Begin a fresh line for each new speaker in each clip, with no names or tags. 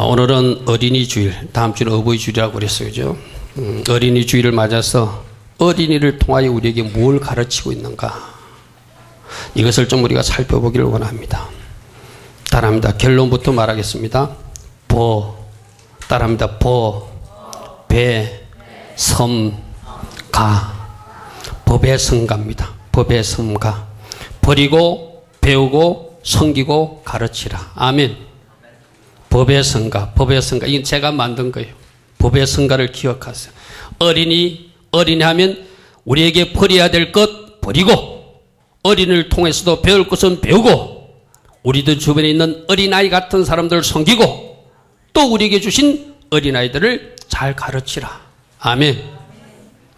오늘은 어린이 주일, 다음 주는 어버이 주일이라고 그랬어요. 그죠? 어린이 주일을 맞아서 어린이를 통하여 우리에게 뭘 가르치고 있는가, 이것을 좀 우리가 살펴보기를 원합니다. 따라합니다. 결론부터 말하겠습니다. 따라합니다. 섬가. 법의 성가입니다. 법의 성가. 버리고 배우고 섬기고 가르치라. 아멘. 법의 성가. 이건 제가 만든 거예요. 법의 성가를 기억하세요. 어린이 하면 우리에게 버려야 될 것 버리고, 어린이를 통해서도 배울 것은 배우고, 우리들 주변에 있는 어린아이 같은 사람들을 섬기고, 또 우리에게 주신 어린아이들을 잘 가르치라. 아멘.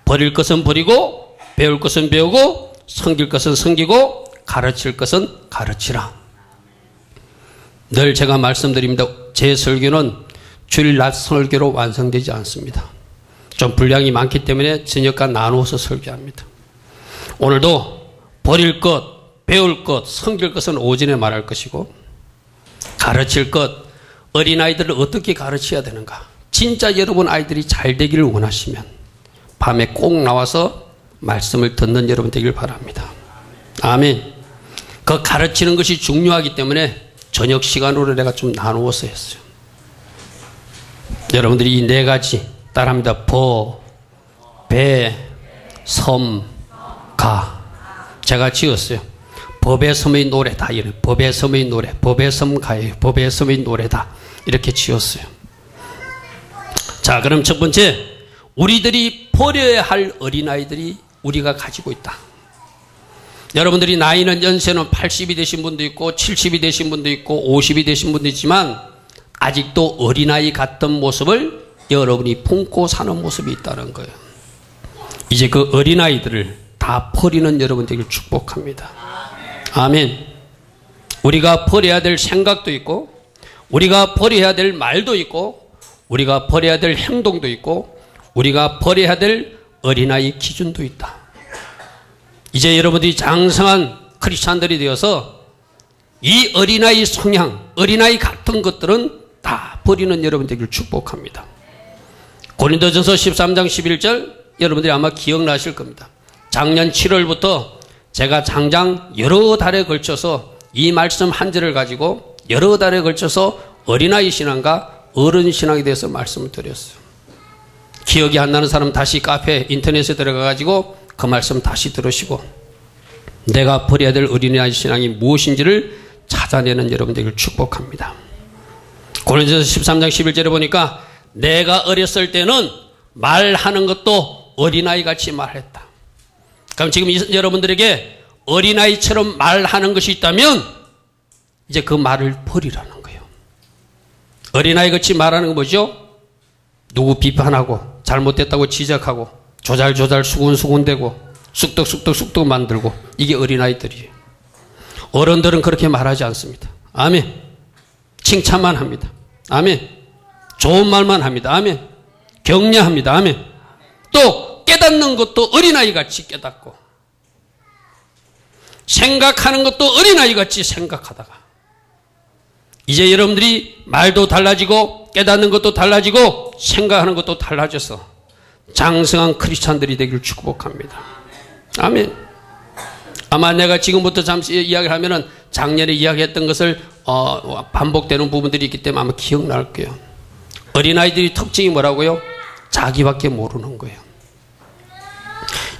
버릴 것은 버리고, 배울 것은 배우고, 섬길 것은 섬기고, 가르칠 것은 가르치라. 늘 제가 말씀드립니다. 제 설교는 주일 낮 설교로 완성되지 않습니다. 좀 분량이 많기 때문에 저녁과 나누어서 설교합니다. 오늘도 버릴 것, 배울 것, 섬길 것은 오전에 말할 것이고, 가르칠 것, 어린아이들을 어떻게 가르쳐야 되는가, 진짜 여러분 아이들이 잘 되기를 원하시면 밤에 꼭 나와서 말씀을 듣는 여러분 되길 바랍니다. 아멘. 그 가르치는 것이 중요하기 때문에 저녁 시간으로 내가 좀 나누어서 했어요. 여러분들이 이 네 가지 따라합니다. 섬, 가. 제가 지었어요. 법의 섬의 노래다. 법의 섬의 노래. 법의 섬 가예요. 법의 섬의 노래다. 이렇게 지었어요. 자, 그럼 첫 번째, 우리들이 버려야 할 어린아이들이 우리가 가지고 있다. 여러분들이 나이는 연세는 80이 되신 분도 있고 70이 되신 분도 있고 50이 되신 분도 있지만 아직도 어린아이 같은 모습을 여러분이 품고 사는 모습이 있다는 거예요. 이제 그 어린아이들을 다 버리는 여러분 되길 축복합니다. 아멘. 우리가 버려야 될 생각도 있고, 우리가 버려야 될 말도 있고, 우리가 버려야 될 행동도 있고, 우리가 버려야 될 어린아이 기준도 있다. 이제 여러분들이 장성한 크리스찬들이 되어서 이 어린아이 성향, 어린아이 같은 것들은 다 버리는 여러분 되길 축복합니다. 고린도전서 13장 11절 여러분들이 아마 기억나실 겁니다. 작년 7월부터 제가 장장 여러 달에 걸쳐서 이 말씀 한 절을 가지고 여러 달에 걸쳐서 어린아이 신앙과 어른 신앙에 대해서 말씀을 드렸어요. 기억이 안 나는 사람 다시 카페 인터넷에 들어가가지고 그 말씀 다시 들으시고 내가 버려야 될 어린아이 신앙이 무엇인지를 찾아내는 여러분 되길 축복합니다. 고린도전서 13장 11절에 보니까 내가 어렸을 때는 말하는 것도 어린아이같이 말했다. 그럼 지금 여러분들에게 어린아이처럼 말하는 것이 있다면 이제 그 말을 버리라는 거예요. 어린아이같이 말하는 건 뭐죠? 누구 비판하고 잘못됐다고 지적하고 조잘조잘 수군수군대고 쑥덕쑥덕 만들고, 이게 어린아이들이에요. 어른들은 그렇게 말하지 않습니다. 아멘. 칭찬만 합니다. 아멘. 좋은 말만 합니다. 아멘. 격려합니다. 아멘. 또 깨닫는 것도 어린아이같이 깨닫고, 생각하는 것도 어린아이같이 생각하다가, 이제 여러분들이 말도 달라지고 깨닫는 것도 달라지고 생각하는 것도 달라져서 장성한 크리스찬들이 되기를 축복합니다. 아멘. 아마 내가 지금부터 잠시 이야기를 하면은 작년에 이야기했던 것을 반복되는 부분들이 있기 때문에 아마 기억날 거예요. 어린아이들이 특징이 뭐라고요? 자기밖에 모르는 거예요.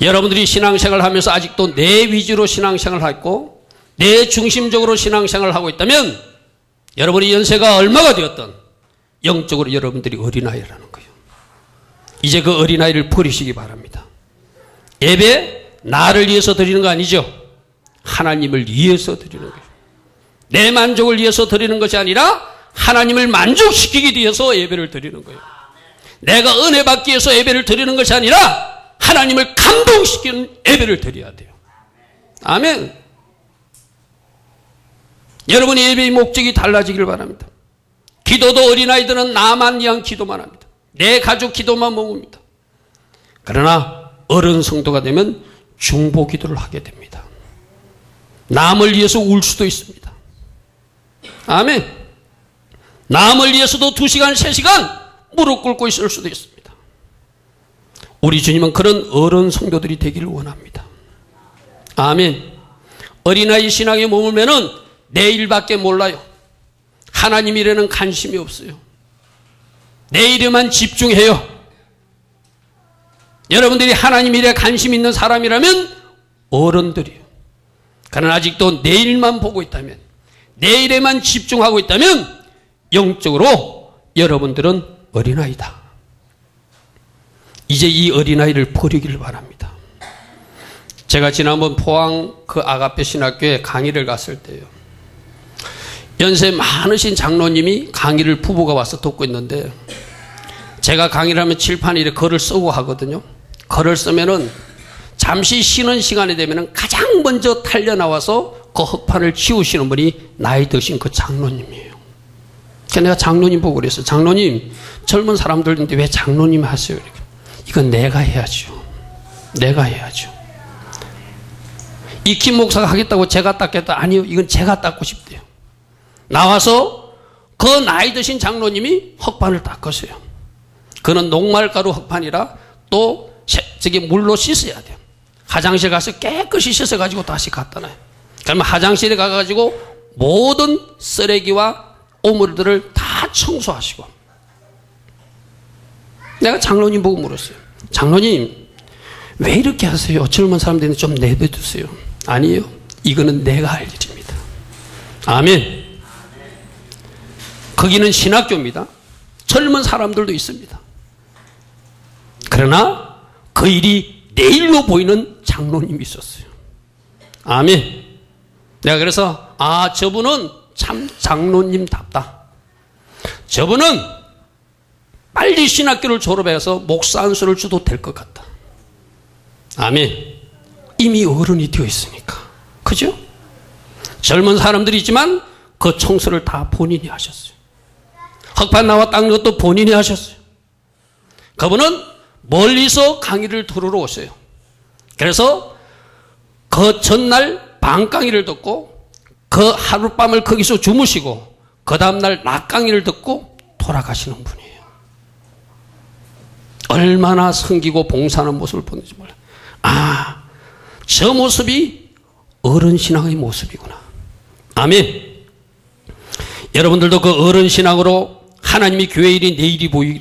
여러분들이 신앙생활을 하면서 아직도 내 위주로 신앙생활을 하고 내 중심적으로 신앙생활을 하고 있다면 여러분의 연세가 얼마가 되었든 영적으로 여러분들이 어린아이라는 거예요. 이제 그 어린아이를 버리시기 바랍니다. 예배 나를 위해서 드리는 거 아니죠. 하나님을 위해서 드리는 거예요. 내 만족을 위해서 드리는 것이 아니라 하나님을 만족시키기 위해서 예배를 드리는 거예요. 내가 은혜 받기 위해서 예배를 드리는 것이 아니라 하나님을 감동시키는 예배를 드려야 돼요. 아멘. 여러분의 예배의 목적이 달라지길 바랍니다. 기도도 어린아이들은 나만 위한 기도만 합니다. 내 가족 기도만 모읍니다. 그러나 어른 성도가 되면 중보 기도를 하게 됩니다. 남을 위해서 울 수도 있습니다. 아멘. 남을 위해서도 2시간, 3시간 무릎 꿇고 있을 수도 있습니다. 우리 주님은 그런 어른 성도들이 되기를 원합니다. 아멘. 어린아이 신앙에 머물면은 내일밖에 몰라요. 하나님 일에는 관심이 없어요. 내일에만 집중해요. 여러분들이 하나님 일에 관심 있는 사람이라면 어른들이요. 그러나 아직도 내일만 보고 있다면, 내일에만 집중하고 있다면 영적으로 여러분들은 어린아이다. 이제 이 어린아이를 버리기를 바랍니다. 제가 지난번 포항 그 아가페 신학교에 강의를 갔을 때요, 연세 많으신 장로님이 강의를 부부가 와서 듣고 있는데, 제가 강의를 하면 칠판에 이렇게 글을 쓰고 하거든요. 글을 쓰면은 잠시 쉬는 시간이 되면은 가장 먼저 달려 나와서 그 흙판을 치우시는 분이 나이 드신 그 장로님이에요. 그래서 내가 장로님 보고 그랬어요. 장로님, 젊은 사람들인데 왜 장로님 하세요? 이렇게. 이건 내가 해야죠. 내가 해야죠. 이 김 목사가 하겠다고 제가 닦겠다? 아니요, 이건 제가 닦고 싶대요. 나와서 그 나이 드신 장로님이 흙판을 닦으세요. 그는 녹말가루 흙판이라 또 저기 물로 씻어야 돼요. 화장실 가서 깨끗이 씻어가지고 다시 갖다 놔요. 그러면 화장실에 가가지고 모든 쓰레기와 오물들을 다 청소하시고. 내가 장로님 보고 물었어요. 장로님, 왜 이렇게 하세요? 젊은 사람들은 좀 내버려두세요. 아니에요. 이거는 내가 할 일입니다. 아멘. 거기는 신학교입니다. 젊은 사람들도 있습니다. 그러나 그 일이 내일로 보이는 장로님이 있었어요. 아멘. 내가 그래서 저분은 참 장로님답다. 저분은 빨리 신학교를 졸업해서 목사 안수를 줘도 될 것 같다. 아멘. 이미 어른이 되어 있으니까. 그죠? 젊은 사람들이 있지만 그 청소를 다 본인이 하셨어요. 흙판 나와 닦는 것도 본인이 하셨어요. 그분은 멀리서 강의를 들으러 오세요. 그래서 그 전날 밤 강의를 듣고 그 하룻밤을 거기서 주무시고 그 다음날 낮 강의를 듣고 돌아가시는 분이에요. 얼마나 섬기고 봉사하는 모습을 보는지 몰라요. 저 모습이 어른 신앙의 모습이구나. 아멘. 여러분들도 그 어른 신앙으로 하나님이 교회 일이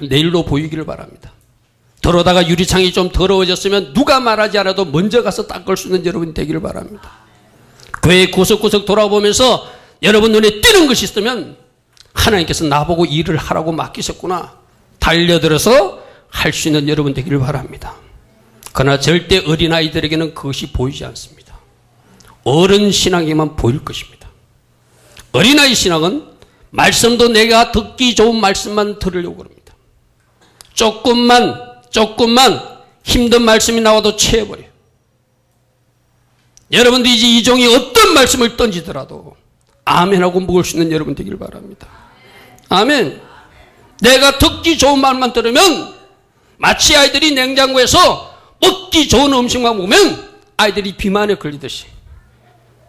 내일로 보이기를 바랍니다. 들어오다가 유리창이 좀 더러워졌으면 누가 말하지 않아도 먼저 가서 닦을 수 있는 여러분이 되기를 바랍니다. 교회 구석구석 돌아보면서 여러분 눈에 띄는 것이 있으면 하나님께서 나보고 일을 하라고 맡기셨구나. 달려들어서 할 수 있는 여러분 되기를 바랍니다. 그러나 절대 어린아이들에게는 그것이 보이지 않습니다. 어른 신앙에만 보일 것입니다. 어린아이 신앙은 말씀도 내가 듣기 좋은 말씀만 들으려고 합니다. 조금만 힘든 말씀이 나와도 채워버려요. 여러분들이 이제 이 종이 어떤 말씀을 던지더라도 아멘하고 먹을 수 있는 여러분 되길 바랍니다. 아멘. 내가 듣기 좋은 말만 들으면 마치 아이들이 냉장고에서 먹기 좋은 음식만 먹으면 아이들이 비만에 걸리듯이,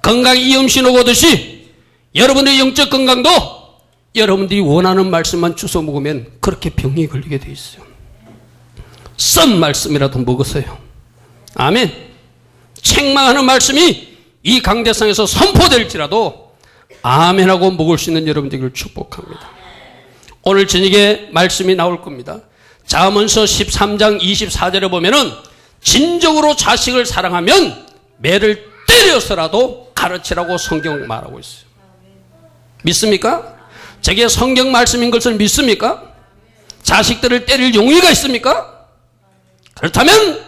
건강에 이음신 오듯이 여러분의 영적 건강도 여러분들이 원하는 말씀만 주워 먹으면 그렇게 병이 걸리게 돼 있어요. 썬 말씀이라도 먹으세요. 아멘. 책망하는 말씀이 이 강대상에서 선포될지라도 아멘하고 먹을 수 있는 여러분 되기를 축복합니다. 오늘 저녁에 말씀이 나올 겁니다. 잠언서 13장 24절에 보면은 진정으로 자식을 사랑하면 매를 때려서라도 가르치라고 성경 말하고 있어요. 믿습니까? 저게 성경 말씀인 것을 믿습니까? 자식들을 때릴 용의가 있습니까? 그렇다면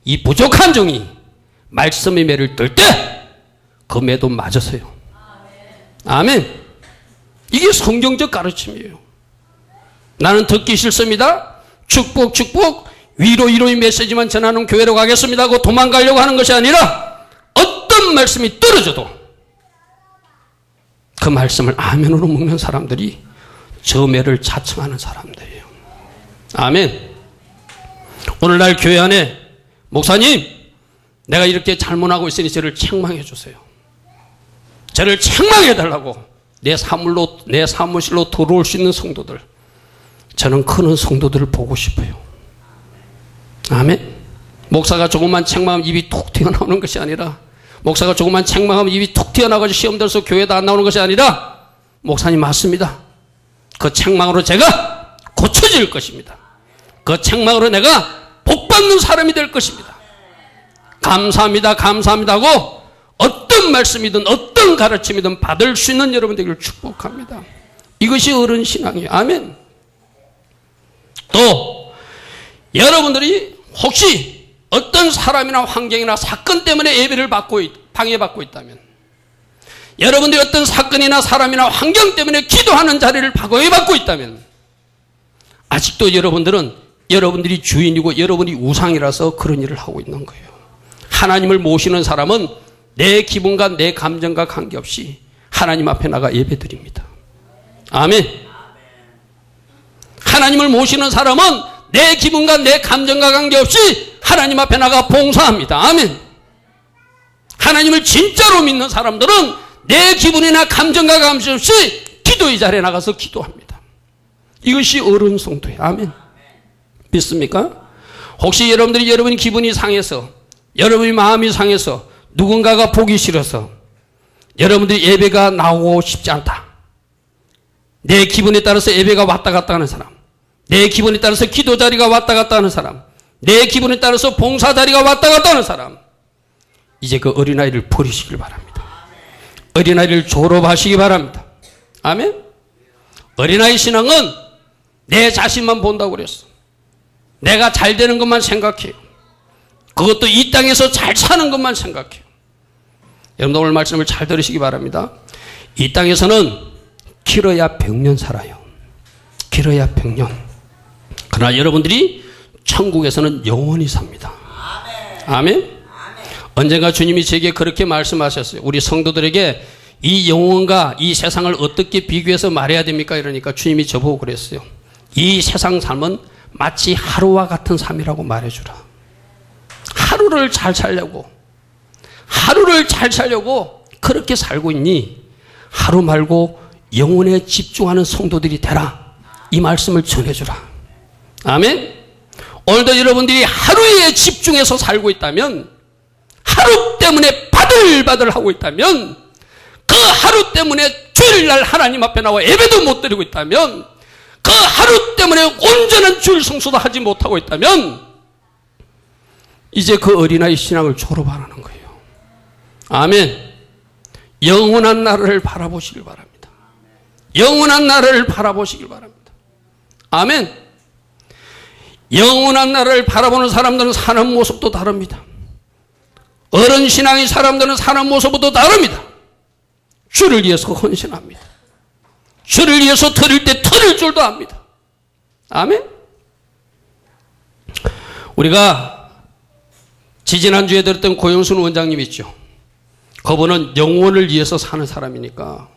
이 부족한 종이 말씀의 매를 뜰 때 그 매도 맞으세요. 아멘. 이게 성경적 가르침이에요. 나는 듣기 싫습니다. 축복 위로의 메시지만 전하는 교회로 가겠습니다 하고 도망가려고 하는 것이 아니라 어떤 말씀이 떨어져도 그 말씀을 아멘으로 먹는 사람들이 저 매를 자청하는 사람들이에요. 아멘. 오늘날 교회 안에 목사님, 내가 이렇게 잘못하고 있으니 저를 책망해 주세요. 저를 책망해 달라고 내 사무실로 들어올 수 있는 성도들, 저는 크는 성도들을 보고 싶어요. 아멘. 목사가 조금만 책망하면 입이 툭 튀어나오는 것이 아니라, 목사가 조금만 책망하면 입이 툭 튀어나가지고 시험 들어서 교회도 안 나오는 것이 아니라, 목사님 맞습니다. 그 책망으로 제가 고쳐질 것입니다. 그 책망으로 내가 복받는 사람이 될 것입니다. 감사합니다, 감사합니다 하고 어떤 말씀이든 어떤 가르침이든 받을 수 있는 여러분 되기를 축복합니다. 이것이 어른 신앙이에요. 아멘. 또 여러분들이 혹시 어떤 사람이나 환경이나 사건 때문에 예배를 방해받고 있다면, 여러분들이 어떤 사건이나 사람이나 환경 때문에 기도하는 자리를 방해받고 있다면, 아직도 여러분들은 여러분들이 주인이고 여러분이 우상이라서 그런 일을 하고 있는 거예요. 하나님을 모시는 사람은 내 기분과 내 감정과 관계없이 하나님 앞에 나가 예배드립니다. 아멘. 하나님을 모시는 사람은 내 기분과 내 감정과 관계없이 하나님 앞에 나가 봉사합니다. 아멘. 하나님을 진짜로 믿는 사람들은 내 기분이나 감정과 관계없이 기도의 자리에 나가서 기도합니다. 이것이 어른 성도예요. 아멘. 믿습니까? 혹시 여러분이 기분이 상해서, 여러분이 마음이 상해서, 누군가가 보기 싫어서 여러분들이 예배가 나오고 싶지 않다, 내 기분에 따라서 예배가 왔다 갔다 하는 사람, 내 기분에 따라서 기도 자리가 왔다 갔다 하는 사람, 내 기분에 따라서 봉사 자리가 왔다 갔다 하는 사람, 이제 그 어린아이를 버리시길 바랍니다. 어린아이를 졸업하시기 바랍니다. 아멘. 어린아이 신앙은 내 자신만 본다고 그랬어. 내가 잘 되는 것만 생각해요. 그것도 이 땅에서 잘 사는 것만 생각해요. 여러분 오늘 말씀을 잘 들으시기 바랍니다. 이 땅에서는 길어야 100년 살아요. 길어야 100년. 그러나 여러분들이 천국에서는 영원히 삽니다. 아멘. 언젠가 주님이 제게 그렇게 말씀하셨어요. 우리 성도들에게 이 영혼과 이 세상을 어떻게 비교해서 말해야 됩니까? 이러니까 주님이 저보고 그랬어요. 이 세상 삶은 마치 하루와 같은 삶이라고 말해주라. 하루를 잘 살려고 그렇게 살고 있니? 하루 말고 영혼에 집중하는 성도들이 되라. 이 말씀을 전해주라. 아멘. 오늘도 여러분들이 하루에 집중해서 살고 있다면, 하루 때문에 바들바들 하고 있다면, 그 하루 때문에 주일날 하나님 앞에 나와 예배도 못 드리고 있다면, 그 하루 때문에 온전한 주일 성수도 하지 못하고 있다면, 이제 그 어린아이 신앙을 졸업하라는 거예요. 아멘. 영원한 나라를 바라보시길 바랍니다. 영원한 나라를 바라보시길 바랍니다. 아멘. 영원한 나라를 바라보는 사람들은 사는 모습도 다릅니다. 어른 신앙의 사람들은 사는 모습도 다릅니다. 주를 위해서 헌신합니다. 주를 위해서 드릴 때 드릴 줄도 압니다. 아멘. 우리가 지지난주에 들었던 고영순 원장님 있죠. 그분은 영혼을 위해서 사는 사람이니까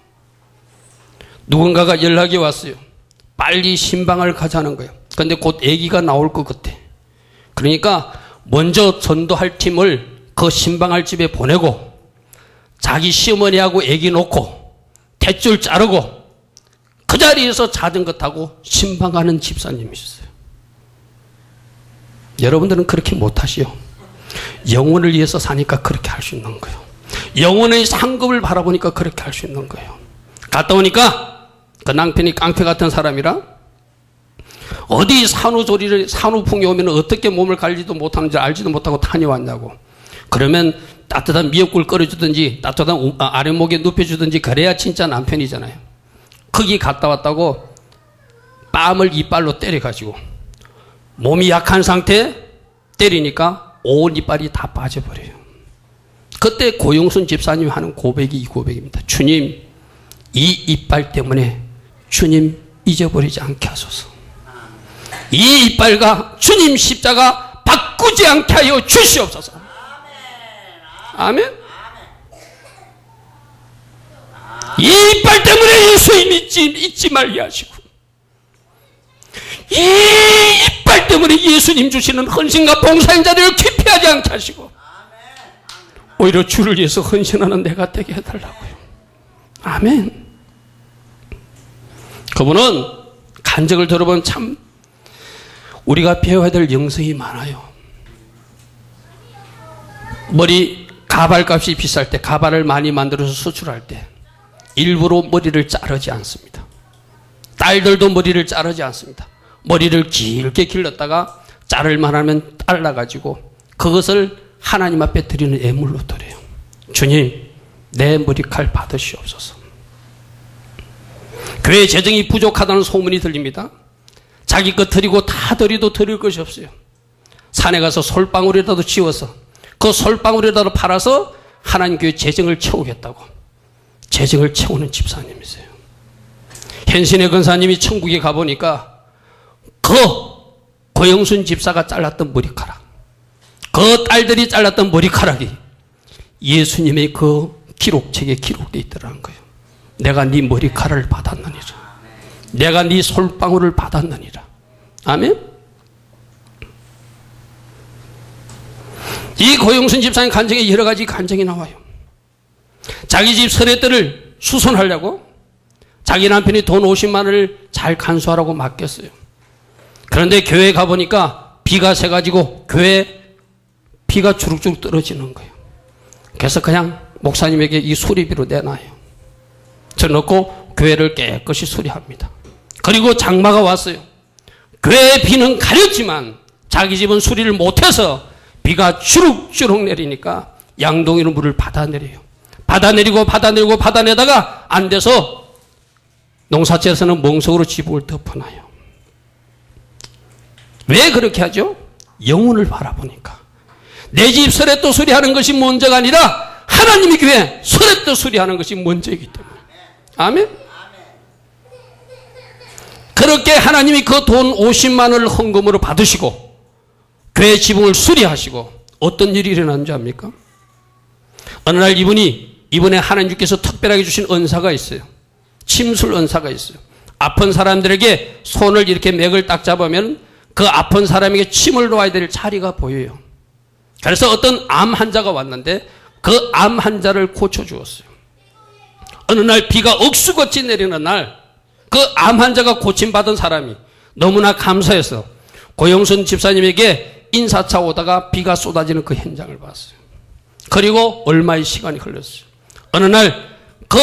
누군가가 연락이 왔어요. 빨리 신방을 가자는 거예요. 그런데 곧 아기가 나올 것 같아. 그러니까 먼저 전도할 팀을 그 신방할 집에 보내고 자기 시어머니하고 아기 놓고 탯줄 자르고 그 자리에서 자전거 타고 신방하는 집사님이셨어요. 여러분들은 그렇게 못하시오. 영혼을 위해서 사니까 그렇게 할 수 있는 거예요. 영혼의 상급을 바라보니까 그렇게 할 수 있는 거예요. 갔다 오니까 그 낭편이 깡패 같은 사람이라 어디 산후풍이 오면 어떻게 몸을 관리도 못하는지 알지도 못하고 다녀왔냐고. 그러면 따뜻한 미역국을 끓여주든지 따뜻한 아랫목에 눕혀주든지 그래야 진짜 남편이잖아요. 거기 갔다 왔다고 뺨을 이빨로 때려가지고 몸이 약한 상태에 때리니까 온 이빨이 다 빠져버려요. 그때 고영순 집사님이 하는 고백이 이 고백입니다. 주님, 이 이빨 때문에 주님 잊어버리지 않게 하소서. 이 이빨과 주님 십자가 바꾸지 않게 하여 주시옵소서. 아멘. 이 이빨 때문에 예수님 잊지 말게 하시고, 이 이빨 때문에 예수님 주시는 헌신과 봉사의 자리를 기피하지 않게 하시고, 오히려 주를 위해서 헌신하는 내가 되게 해달라고요. 아멘. 그분은 간증을 들어보면 참 우리가 배워야 될 영성이 많아요. 머리 가발값이 비쌀 때, 가발을 많이 만들어서 수출할 때 일부러 머리를 자르지 않습니다. 딸들도 머리를 자르지 않습니다. 머리를 길게 길렀다가 자를만 하면 잘라가지고 그것을 하나님 앞에 드리는 예물로 드려요. 주님, 내 머리칼 받으시옵소서. 교회 재정이 부족하다는 소문이 들립니다. 자기 것 드리고 다 드려도 드릴 것이 없어요. 산에 가서 솔방울이라도 지워서 그 솔방울이라도 팔아서 하나님 교회 재정을 채우겠다고 재정을 채우는 집사님이세요. 현신의 권사님이 천국에 가보니까 그 고영순 집사가 잘랐던 머리카락, 그 딸들이 잘랐던 머리카락이 예수님의 그 기록책에 기록되어 있더라는 거예요. 내가 네 머리카락을 받았느니라. 내가 네 솔방울을 받았느니라. 아멘. 이 고영순 집사님 간증에 여러 가지 간증이 나와요. 자기 집 서랫들을 수선하려고 자기 남편이 돈 50만 원을 잘 간수하라고 맡겼어요. 그런데 교회에 가보니까 비가 새가지고 교회에 비가 주룩주룩 떨어지는 거예요. 그래서 그냥 목사님에게 이 수리비로 내놔요. 저 넣고 교회를 깨끗이 수리합니다. 그리고 장마가 왔어요. 교회의 비는 가렸지만 자기 집은 수리를 못해서 비가 주룩주룩 내리니까 양동이로 물을 받아내려요. 받아내다가 안 돼서 농사지에서는 멍석으로 지붕을 덮어놔요. 왜 그렇게 하죠? 영혼을 바라보니까. 내 집 서랫도 수리하는 것이 먼저가 아니라 하나님의 교회 서랫도 수리하는 것이 먼저이기 때문에. 아멘? 그렇게 하나님이 그 돈 50만 원을 헌금으로 받으시고 교회 지붕을 수리하시고 어떤 일이 일어난 줄 압니까? 어느 날 이번에 하나님께서 특별하게 주신 은사가 있어요. 침술 은사가 있어요. 아픈 사람들에게 손을 이렇게 맥을 딱 잡으면 그 아픈 사람에게 침을 놓아야 될 자리가 보여요. 그래서 어떤 암 환자가 왔는데 그 암 환자를 고쳐주었어요. 어느 날 비가 억수같이 내리는 날 그 암 환자가 고침받은 사람이 너무나 감사해서 고영순 집사님에게 인사차 오다가 비가 쏟아지는 그 현장을 봤어요. 그리고 얼마의 시간이 흘렀어요. 어느 날 그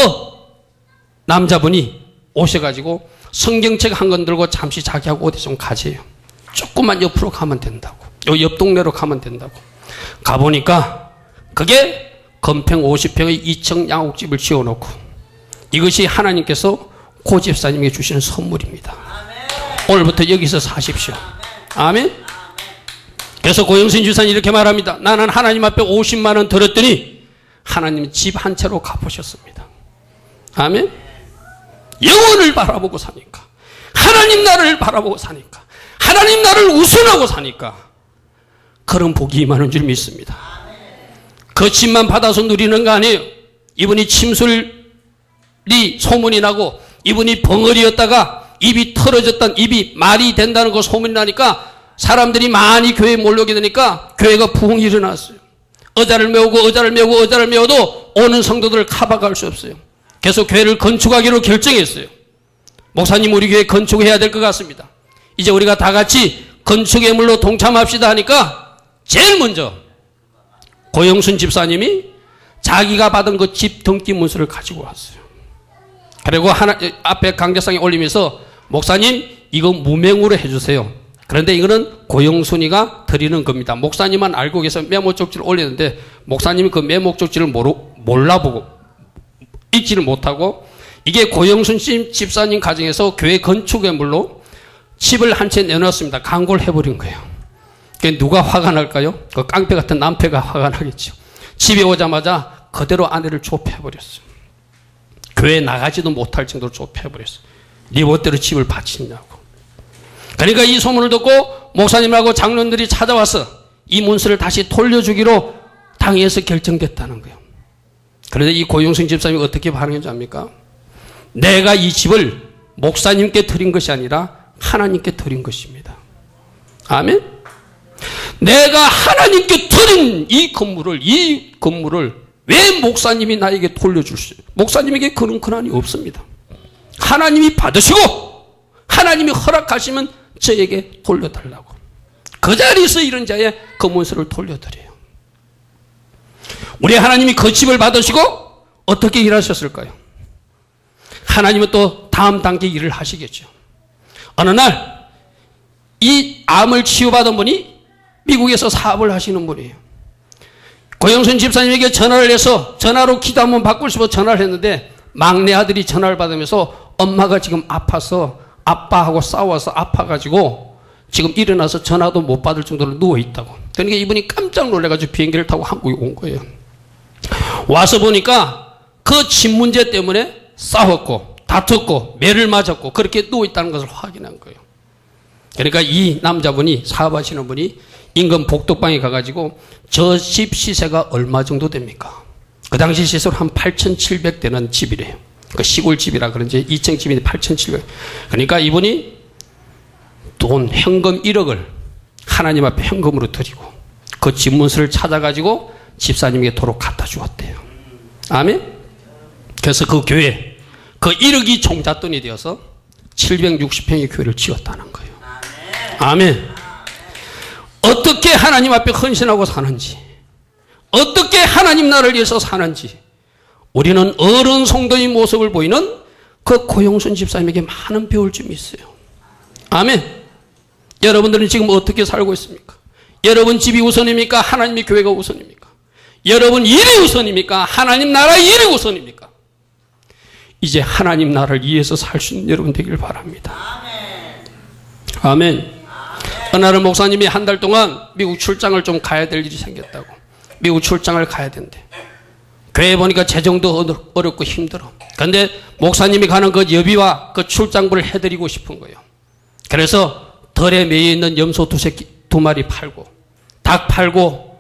남자분이 오셔가지고 성경책 한 권 들고 잠시 자기하고 어디 좀 가세요. 조금만 옆으로 가면 된다고. 요 옆 동네로 가면 된다고. 가보니까 그게 건평 50평의 2층 양옥집을 지어놓고 이것이 하나님께서 고 집사님에게 주시는 선물입니다. 오늘부터 여기서 사십시오. 아멘. 그래서 고영순 집사님 이렇게 말합니다. 나는 하나님 앞에 50만 원 들었더니 하나님 집 한 채로 갚으셨습니다. 아멘. 영혼을 바라보고 사니까, 하나님 나를 바라보고 사니까, 하나님 나를 우선하고 사니까 그런 복이 임하는 줄 믿습니다. 그 집만 받아서 누리는 거 아니에요. 이분이 침술이 소문이 나고 이분이 벙어리였다가 입이 털어졌던 입이 말이 된다는 거 소문이 나니까 사람들이 많이 교회에 몰려오게 되니까 교회가 부흥이 일어났어요. 의자를 메우고 오는 성도들을 커버할 수 없어요. 그래서 교회를 건축하기로 결정했어요. 목사님 우리 교회 건축해야 될 것 같습니다. 이제 우리가 다 같이 건축 예물로 동참합시다 하니까 제일 먼저 고영순 집사님이 자기가 받은 그 집 등기 문서를 가지고 왔어요. 그리고 앞에 강제상에 올리면서 목사님 이거 무명으로 해주세요. 그런데 이거는 고영순이가 드리는 겁니다. 목사님만 알고 계셔서 메모 쪽지를 올리는데 목사님이 그 메모 쪽지를 몰라보고 읽지를 못하고 이게 고영순 집사님 가정에서 교회 건축예물로 집을 한 채 내놨습니다. 강고를 해버린 거예요. 그게 누가 화가 날까요? 그 깡패 같은 남패가 화가 나겠죠. 집에 오자마자 그대로 아내를 좁혀버렸어요. 교회 나가지도 못할 정도로 좁혀버렸어요. 네 멋대로 집을 바치냐고. 그러니까 이 소문을 듣고 목사님하고 장로들이 찾아와서 이 문서를 다시 돌려주기로 당에서 결정됐다는 거예요. 그런데 이 고영순 집사님이 어떻게 반응했는지 압니까? 내가 이 집을 목사님께 드린 것이 아니라 하나님께 드린 것입니다. 아멘? 내가 하나님께 드린 이 건물을 왜 목사님이 나에게 돌려줄 수 있어요? 목사님에게 그런 권한이 없습니다. 하나님이 받으시고 하나님이 허락하시면 저에게 돌려달라고. 그 자리에서 이런 자의 그 문서를 돌려드려요. 우리 하나님이 그 집을 받으시고 어떻게 일하셨을까요? 하나님은 또 다음 단계 일을 하시겠죠. 어느 날 이 암을 치유받은 분이 미국에서 사업을 하시는 분이에요. 고영순 집사님에게 전화를 해서 전화로 기도 한번 받고 싶어 전화를 했는데 막내 아들이 전화를 받으면서 엄마가 지금 아파서 아빠하고 싸워서 아파가지고 지금 일어나서 전화도 못 받을 정도로 누워있다고. 그러니까 이분이 깜짝 놀라가지고 비행기를 타고 한국에 온 거예요. 와서 보니까 그 집 문제 때문에 싸웠고 다퉜고 매를 맞았고 그렇게 누워있다는 것을 확인한 거예요. 그러니까 이 남자분이 사업하시는 분이 인근 복덕방에 가가지고 저 집 시세가 얼마 정도 됩니까? 그 당시 시세로 한 8,700대는 집이래요. 그 시골 집이라 그런지 2층 집인데 8,700. 그러니까 이분이 돈 현금 1억을 하나님 앞에 현금으로 드리고 그 집 문서를 찾아가지고 집사님에게 도로 갖다 주었대요. 아멘? 그래서 그 교회 그 1억이 종잣돈이 되어서 760평의 교회를 지었다는 거예요. 아멘. 어떻게 하나님 앞에 헌신하고 사는지, 어떻게 하나님 나라를 위해서 사는지 우리는 어른 성도의 모습을 보이는 그 고영순 집사님에게 많은 배울 점이 있어요. 아멘. 여러분들은 지금 어떻게 살고 있습니까? 여러분 집이 우선입니까? 하나님의 교회가 우선입니까? 여러분 일이 우선입니까? 하나님 나라의 일이 우선입니까? 이제 하나님 나라를 위해서 살 수 있는 여러분 되길 바랍니다. 아멘. 어느 날 목사님이 한 달 동안 미국 출장을 좀 가야 될 일이 생겼다고. 미국 출장을 가야 된대. 교회 보니까 재정도 어렵고 힘들어. 그런데 목사님이 가는 그 여비와 그 출장부를 해드리고 싶은 거예요. 그래서 덜에 매여 있는 염소 두 마리 팔고 닭 팔고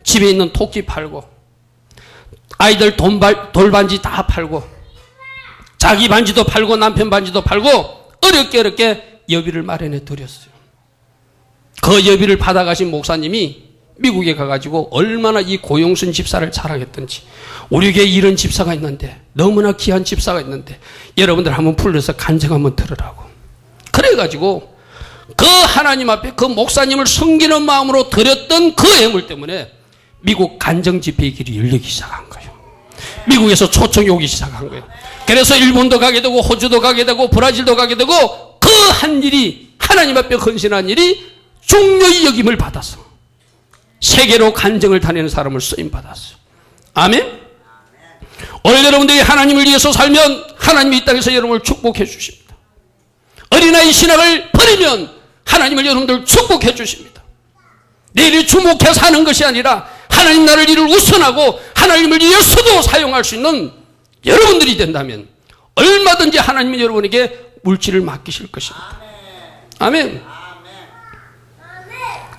집에 있는 토끼 팔고 아이들 돌반지 다 팔고 자기 반지도 팔고 남편 반지도 팔고 어렵게 여비를 마련해 드렸어요. 그 여비를 받아가신 목사님이 미국에 가가지고 얼마나 이 고용순 집사를 자랑했던지, 우리 교회에 이런 집사가 있는데, 너무나 귀한 집사가 있는데 여러분들 한번 불러서 간증 한번 들으라고. 그래가지고 그 하나님 앞에 그 목사님을 섬기는 마음으로 드렸던 그 애물 때문에 미국 간증 집회의 길이 열리기 시작한 거예요. 미국에서 초청이 오기 시작한 거예요. 그래서 일본도 가게 되고 호주도 가게 되고 브라질도 가게 되고 그 한 일이, 하나님 앞에 헌신한 일이 중요히 여김을 받아서 세계로 간증을 다니는 사람을 쓰임받았어요. 아멘? 오늘 여러분들이 하나님을 위해서 살면 하나님이 이 땅에서 여러분을 축복해 주십니다. 어린아이 신학을 버리면 하나님을 여러분들 축복해 주십니다. 내일이 주목해 사는 것이 아니라 하나님 나라를 일을 우선하고 하나님을 위해서도 사용할 수 있는 여러분들이 된다면 얼마든지 하나님은 여러분에게 물질을 맡기실 것입니다. 아멘.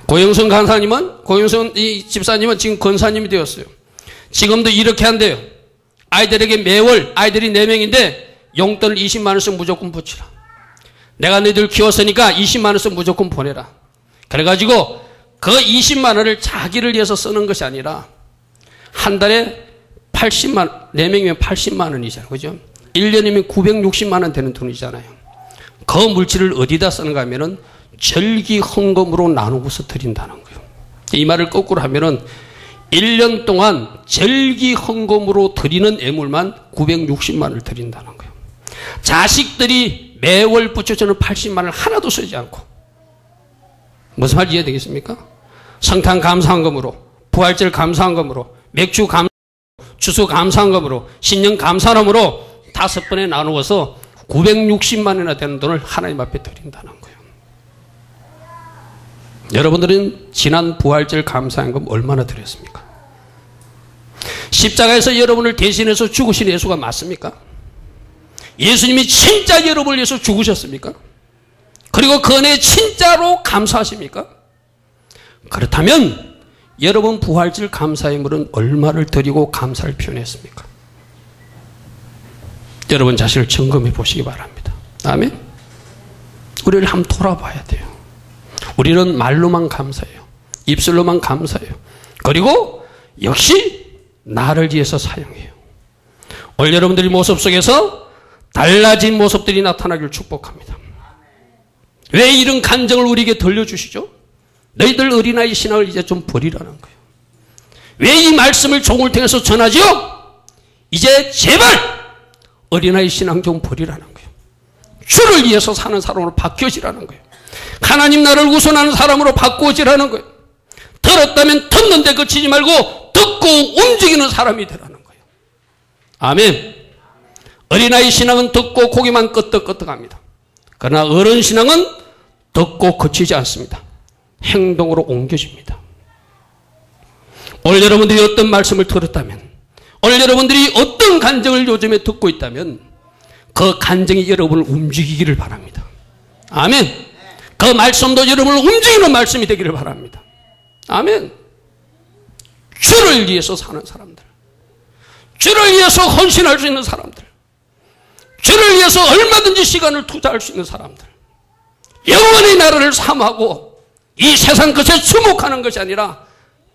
고영순 간사님은, 고영순 이 집사님은 지금 권사님이 되었어요. 지금도 이렇게 한대요. 아이들에게 매월, 아이들이 4명인데 용돈을 20만 원씩 무조건 붙이라. 내가 너희들 키웠으니까 20만 원씩 무조건 보내라. 그래가지고 그 20만 원을 자기를 위해서 쓰는 것이 아니라 한 달에 80만, 4명이면 80만 원이잖아요. 그죠? 1년이면 960만 원 되는 돈이잖아요. 그 물질을 어디다 쓰는가 하면은 절기 헌금으로 나누고서 드린다는 거예요. 이 말을 거꾸로 하면은 1년 동안 절기 헌금으로 드리는 애물만 960만 원을 드린다는 거예요. 자식들이 매월 붙여주는 80만 원을 하나도 쓰지 않고, 무슨 말인지 이해되겠습니까? 성탄 감사헌금으로, 부활절 감사헌금으로, 맥주 추수 감사헌금으로, 신년 감사헌금으로 5번에 나누어서 960만 원이나 되는 돈을 하나님 앞에 드린다는 거예요. 여러분들은 지난 부활절 감사헌금 얼마나 드렸습니까? 십자가에서 여러분을 대신해서 죽으신 예수가 맞습니까? 예수님이 진짜 여러분을 위해서 죽으셨습니까? 그리고 그 은혜에 진짜로 감사하십니까? 그렇다면 여러분 부활절 감사의물은 얼마를 드리고 감사를 표현했습니까? 여러분 자신을 점검해 보시기 바랍니다. 아멘? 우리를 한번 돌아봐야 돼요. 우리는 말로만 감사해요. 입술로만 감사해요. 그리고 역시 나를 위해서 사용해요. 오늘 여러분들의 모습 속에서 달라진 모습들이 나타나길 축복합니다. 왜 이런 간증을 우리에게 들려주시죠? 너희들 어린아이 신앙을 이제 좀 버리라는 거예요. 왜 이 말씀을 종을 통해서 전하죠? 이제 제발 어린아이 신앙 좀 버리라는 거예요. 주를 위해서 사는 사람으로 바뀌어지라는 거예요. 하나님 나라를 우선하는 사람으로 바꾸어지라는 거예요. 들었다면 듣는데 그치지 말고 듣고 움직이는 사람이 되라는 거예요. 아멘. 어린아이 신앙은 듣고 고개만 끄덕끄덕합니다. 그러나 어른 신앙은 듣고 그치지 않습니다. 행동으로 옮겨집니다. 오늘 여러분들이 어떤 말씀을 들었다면, 오늘 여러분들이 어떤 간증을 요즘에 듣고 있다면 그 간증이 여러분을 움직이기를 바랍니다. 아멘. 그 말씀도 여러분을 움직이는 말씀이 되기를 바랍니다. 아멘. 주를 위해서 사는 사람들, 주를 위해서 헌신할 수 있는 사람들, 주를 위해서 얼마든지 시간을 투자할 수 있는 사람들, 영원의 나라를 사모하고 이 세상 것에 주목하는 것이 아니라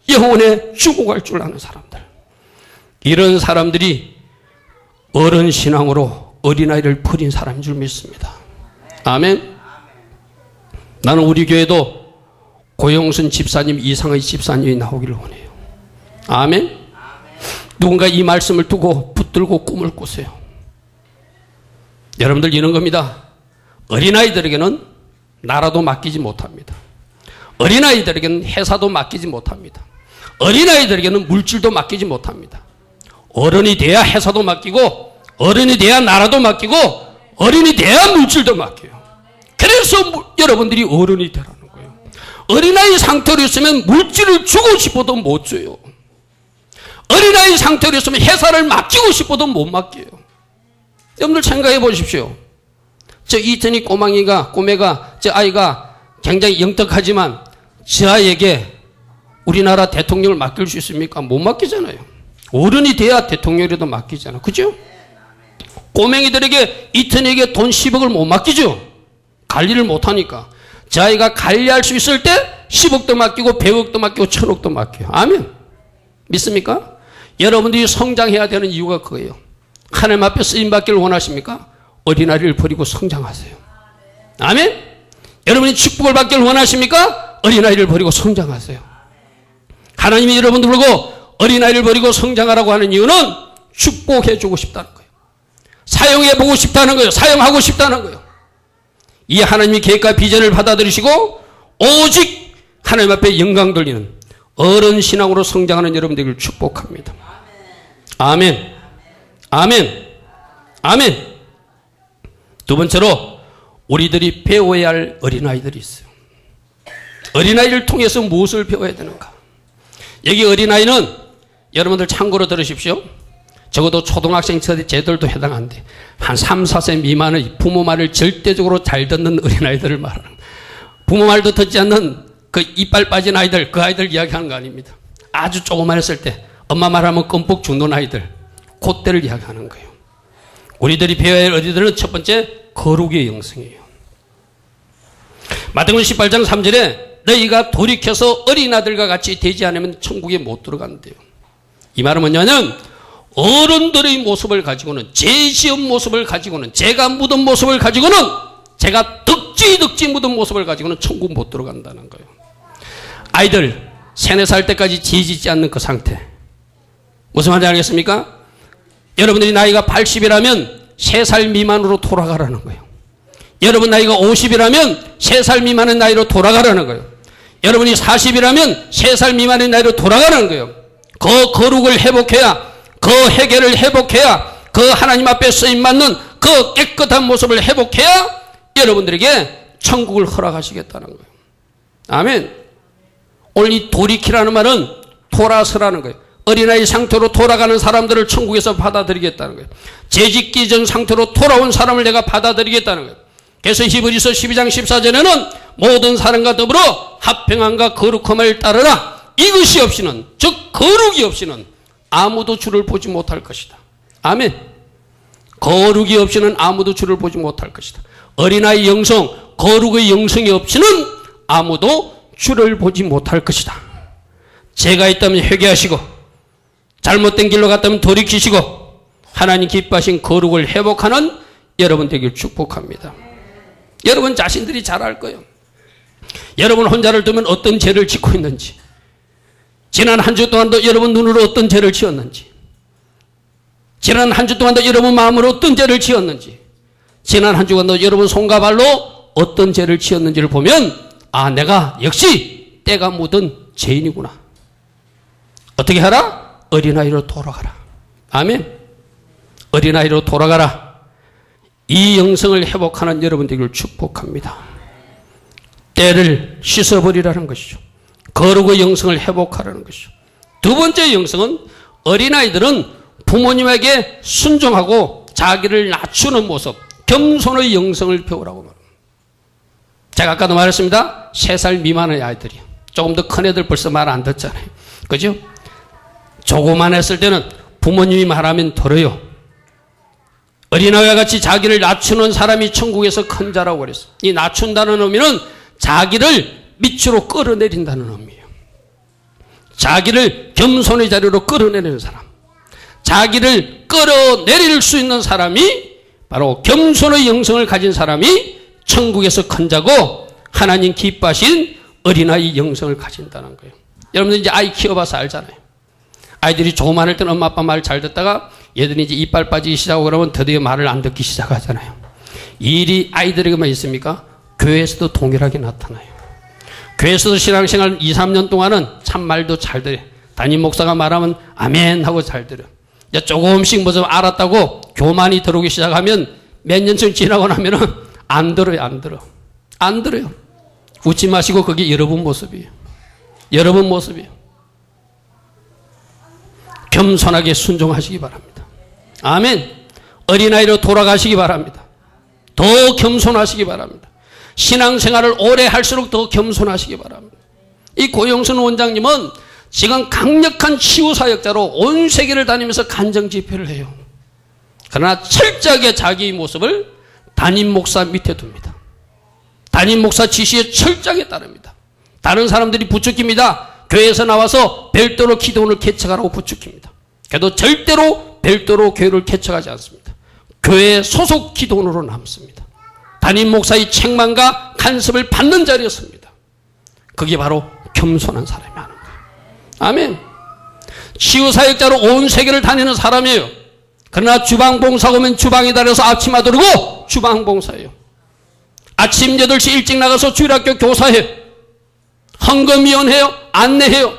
영혼에 주목할 줄 아는 사람들, 이런 사람들이 어른 신앙으로 어린아이를 버린 사람인 줄 믿습니다. 아멘. 나는 우리 교회도 고영순 집사님, 이상의 집사님이 나오기를 원해요. 아멘. 누군가 이 말씀을 두고 붙들고 꿈을 꾸세요. 여러분들 이런 겁니다. 어린아이들에게는 나라도 맡기지 못합니다. 어린아이들에게는 회사도 맡기지 못합니다. 어린아이들에게는 물질도 맡기지 못합니다. 어른이 돼야 회사도 맡기고, 어른이 돼야 나라도 맡기고, 어른이 돼야 물질도 맡겨요. 그래서 여러분들이 어른이 되라는 거예요. 어린아이 상태로 있으면 물질을 주고 싶어도 못 줘요. 어린아이 상태로 있으면 회사를 맡기고 싶어도 못 맡겨요. 여러분들 생각해 보십시오. 저 이천이 꼬매가, 저 아이가 굉장히 영특하지만 저 아이에게 우리나라 대통령을 맡길 수 있습니까? 못 맡기잖아요. 어른이 돼야 대통령이라도 맡기잖아요. 그죠? 꼬맹이들에게, 이천이에게 돈 10억을 못 맡기죠? 관리를 못하니까. 저 아이가 관리할 수 있을 때 10억도 맡기고 100억도 맡기고 1000억도 맡겨요. 아멘. 믿습니까? 여러분들이 성장해야 되는 이유가 그거예요. 하나님 앞에 쓰임받기를 원하십니까? 어린아이를 버리고 성장하세요. 아멘. 여러분이 축복을 받기를 원하십니까? 어린아이를 버리고 성장하세요. 하나님이 여러분들 보고 어린아이를 버리고 성장하라고 하는 이유는 축복해주고 싶다는 거예요. 사용해보고 싶다는 거예요. 사용하고 싶다는 거예요. 이 하나님의 계획과 비전을 받아들이시고 오직 하나님 앞에 영광 돌리는 어른 신앙으로 성장하는 여러분들을 축복합니다. 아멘. 아멘. 아멘. 두 번째로 우리들이 배워야 할 어린아이들이 있어요. 어린아이를 통해서 무엇을 배워야 되는가? 여기 어린아이는 여러분들 참고로 들으십시오. 적어도 초등학생 쟤들도 해당한데 한 3, 4세 미만의 부모 말을 절대적으로 잘 듣는 어린아이들을 말하는, 부모 말도 듣지 않는 그 이빨 빠진 아이들, 그 아이들 이야기하는 거 아닙니다. 아주 조그만했을 때 엄마 말하면 껌뻑 죽는 아이들, 그때를 이야기하는 거예요. 우리들이 배워야 할 어린이들은 첫 번째 거룩의 영성이에요. 마태복음 18장 3절에 너희가 돌이켜서 어린아들과 같이 되지 않으면 천국에 못 들어간대요. 이 말은 뭐냐면 어른들의 모습을 가지고는, 죄 지은 모습을 가지고는, 죄가 묻은 모습을 가지고는, 죄가 덕지 묻은 모습을 가지고는 천국 못 들어간다는 거예요. 아이들 3, 4살 때까지 죄 짓지 않는 그 상태, 무슨 말인지 알겠습니까? 여러분들이 나이가 80이라면 3살 미만으로 돌아가라는 거예요. 여러분 나이가 50이라면 3살 미만의 나이로 돌아가라는 거예요. 여러분이 40이라면 3살 미만의 나이로 돌아가라는 거예요. 그 거룩을 회복해야, 그 회개를 회복해야, 그 하나님 앞에 쓰임받는 그 깨끗한 모습을 회복해야 여러분들에게 천국을 허락하시겠다는 거예요. 아멘. 오늘 이 돌이키라는 말은 돌아서라는 거예요. 어린아이 상태로 돌아가는 사람들을 천국에서 받아들이겠다는 거예요. 재짓기 전 상태로 돌아온 사람을 내가 받아들이겠다는 거예요. 그래서 히브리서 12장 14절에는 모든 사람과 더불어 합평함과 거룩함을 따르라. 이것이 없이는, 즉 거룩이 없이는 아무도 주를 보지 못할 것이다. 아멘. 거룩이 없이는 아무도 주를 보지 못할 것이다. 어린아이 영성, 거룩의 영성이 없이는 아무도 주를 보지 못할 것이다. 죄가 있다면 회개하시고, 잘못된 길로 갔다면 돌이키시고, 하나님 기뻐하신 거룩을 회복하는 여러분 되길 축복합니다. 여러분 자신들이 잘 알 거예요. 여러분 혼자를 두면 어떤 죄를 짓고 있는지, 지난 한 주 동안도 여러분 눈으로 어떤 죄를 지었는지, 지난 한 주 동안도 여러분 마음으로 어떤 죄를 지었는지, 지난 한 주간도 여러분 손과 발로 어떤 죄를 지었는지를 보면 아, 내가 역시 때가 묻은 죄인이구나. 어떻게 하라? 어린아이로 돌아가라. 아멘. 어린아이로 돌아가라. 이 영성을 회복하는 여러분들을 축복합니다. 때를 씻어버리라는 것이죠. 거룩의 영성을 회복하라는 것이죠. 두 번째 영성은 어린아이들은 부모님에게 순종하고 자기를 낮추는 모습, 겸손의 영성을 배우라고 말합니다. 제가 아까도 말했습니다. 3살 미만의 아이들이요. 조금 더 큰 애들 벌써 말 안 듣잖아요. 그죠? 조그만했을 때는 부모님이 말하면 들어요. 어린아이와 같이 자기를 낮추는 사람이 천국에서 큰 자라고 그랬어요. 이 낮춘다는 의미는 자기를 밑으로 끌어내린다는 의미예요. 자기를 겸손의 자리로 끌어내리는 사람, 자기를 끌어내릴 수 있는 사람이 바로 겸손의 영성을 가진 사람이 천국에서 큰 자고 하나님 기뻐하신 어린아이 영성을 가진다는 거예요. 여러분들 이제 아이 키워봐서 알잖아요. 아이들이 조그만할 때는 엄마 아빠 말 잘 듣다가 얘들이 이제 이빨 빠지기 시작하고 그러면 드디어 말을 안 듣기 시작하잖아요. 이 일이 아이들에게만 있습니까? 교회에서도 동일하게 나타나요. 교회에서도 신앙생활 2, 3년 동안은 참 말도 잘 들어요. 담임 목사가 말하면 아멘 하고 잘 들어요. 이제 조금씩 뭐 좀 알았다고 교만이 들어오기 시작하면 몇 년쯤 지나고 나면은 안 들어요. 안 들어요. 웃지 마시고 그게 여러분 모습이에요. 여러분 모습이에요. 겸손하게 순종하시기 바랍니다. 아멘. 어린아이로 돌아가시기 바랍니다. 더 겸손하시기 바랍니다. 신앙생활을 오래 할수록 더 겸손하시기 바랍니다. 이 고영선 원장님은 지금 강력한 치유사역자로 온 세계를 다니면서 간증집회를 해요. 그러나 철저하게 자기 모습을 담임 목사 밑에 둡니다. 담임 목사 지시에 철저하게 따릅니다. 다른 사람들이 부추깁니다. 교회에서 나와서 별도로 기도원을 개척하라고 부추깁니다. 그래도 절대로 별도로 교회를 개척하지 않습니다. 교회 소속 기도원으로 남습니다. 담임 목사의 책망과 간섭을 받는 자리에 섭니다. 그게 바로 겸손한 사람이 하는 거예요. 아멘. 치유사역자로 온 세계를 다니는 사람이에요. 그러나 주방봉사가 오면 주방에 다녀서 아침에 들고 주방봉사예요. 아침 8시 일찍 나가서 주일학교 교사해요. 헌금위원회요. 안내해요.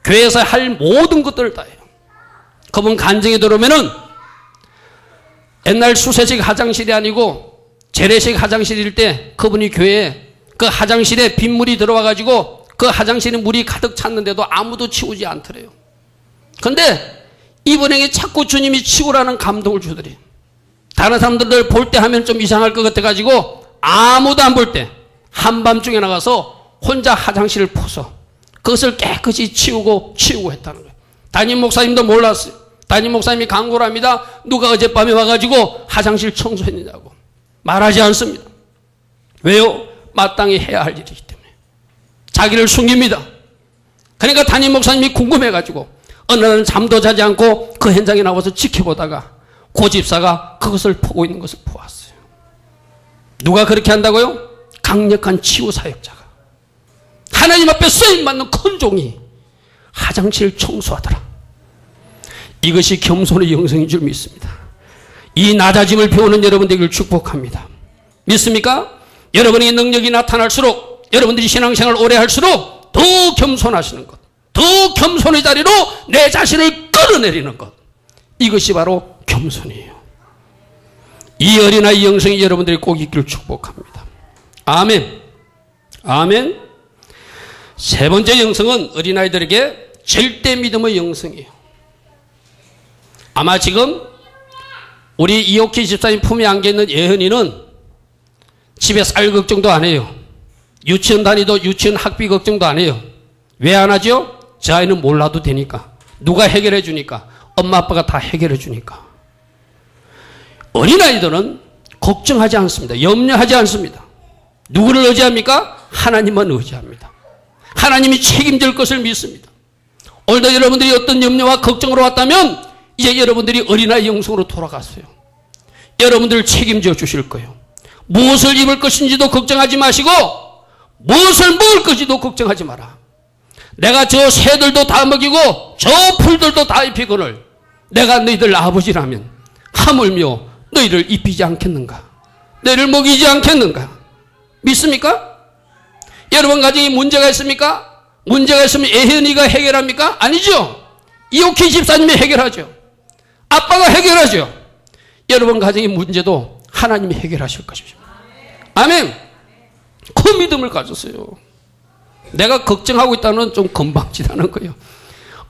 교회에서 할 모든 것들을 다 해요. 그분 간증에 들어오면은 옛날 수세식 화장실이 아니고 재래식 화장실일 때 그분이 교회에 그 화장실에 빗물이 들어와가지고 그 화장실에 물이 가득 찼는데도 아무도 치우지 않더래요. 근데 이분에게 자꾸 주님이 치우라는 감동을 주더래요. 다른 사람들 볼 때 하면 좀 이상할 것 같아가지고 아무도 안 볼 때 한밤중에 나가서 혼자 화장실을 포서 그것을 깨끗이 치우고 했다는 거예요. 담임 목사님도 몰랐어요. 담임 목사님이 강구를 합니다. 누가 어젯밤에 와가지고 화장실 청소했느냐고. 말하지 않습니다. 왜요? 마땅히 해야 할 일이기 때문에. 자기를 숨깁니다. 그러니까 담임 목사님이 궁금해가지고 어느 날은 잠도 자지 않고 그 현장에 나와서 지켜보다가 고집사가 그것을 보고 있는 것을 보았어요. 누가 그렇게 한다고요? 강력한 치유사역자가. 하나님 앞에 쓰임받는 큰 종이 화장실 청소하더라. 이것이 겸손의 영성인 줄 믿습니다. 이 낮아짐을 배우는 여러분들을 축복합니다. 믿습니까? 여러분의 능력이 나타날수록 여러분들이 신앙생활을 오래 할수록 더 겸손하시는 것, 더 겸손의 자리로 내 자신을 끌어내리는 것, 이것이 바로 겸손이에요. 이 어린아이 영성이 여러분들이 꼭 있기를 축복합니다. 아멘. 아멘. 세 번째 영성은 어린아이들에게 절대 믿음의 영성이에요. 아마 지금 우리 이옥희 집사님 품에 안겨있는 예은이는 집에 쌀 걱정도 안 해요. 유치원 다니도 유치원 학비 걱정도 안 해요. 왜 안 하죠? 저 아이는 몰라도 되니까. 누가 해결해 주니까. 엄마 아빠가 다 해결해 주니까. 어린아이들은 걱정하지 않습니다. 염려하지 않습니다. 누구를 의지합니까? 하나님만 의지합니다. 하나님이 책임질 것을 믿습니다. 오늘도 여러분들이 어떤 염려와 걱정으로 왔다면 이제 여러분들이 어린아이 영성으로 돌아갔어요. 여러분들을 책임져 주실 거예요. 무엇을 입을 것인지도 걱정하지 마시고 무엇을 먹을 것인지도 걱정하지 마라. 내가 저 새들도 다 먹이고 저 풀들도 다 입히거늘 내가 너희들 아버지라면 하물며 너희를 입히지 않겠는가? 너희를 먹이지 않겠는가? 믿습니까? 여러분 가정에 문제가 있습니까? 문제가 있으면 애현이가 해결합니까? 아니죠. 이옥희 집사님이 해결하죠. 아빠가 해결하죠. 여러분 가정의 문제도 하나님이 해결하실 것입니다. 아멘. 그 믿음을 가졌어요. 내가 걱정하고 있다는 좀 건방지다는 거예요.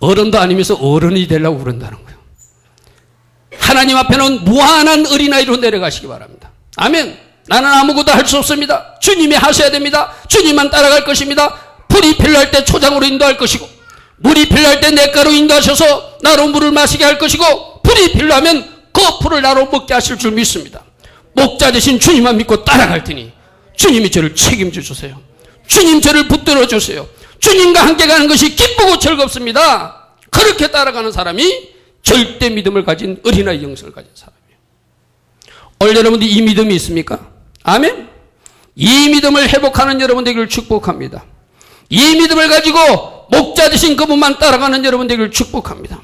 어른도 아니면서 어른이 되려고 그런다는 거예요. 하나님 앞에는 무한한 어린아이로 내려가시기 바랍니다. 아멘. 나는 아무것도 할 수 없습니다. 주님이 하셔야 됩니다. 주님만 따라갈 것입니다. 불이 필요할 때 초장으로 인도할 것이고 물이 필요할 때 냇가로 인도하셔서 나로 물을 마시게 할 것이고 불이 필요하면 그 불을 나로 먹게 하실 줄 믿습니다. 목자 대신 주님만 믿고 따라갈 테니 주님이 저를 책임져 주세요. 주님 저를 붙들어 주세요. 주님과 함께 가는 것이 기쁘고 즐겁습니다. 그렇게 따라가는 사람이 절대 믿음을 가진 어린아이 영성을 가진 사람이에요. 오늘 여러분들 이 믿음이 있습니까? 아멘. 이 믿음을 회복하는 여러분 되기를 축복합니다. 이 믿음을 가지고 목자 되신 그분만 따라가는 여러분 되기를 축복합니다.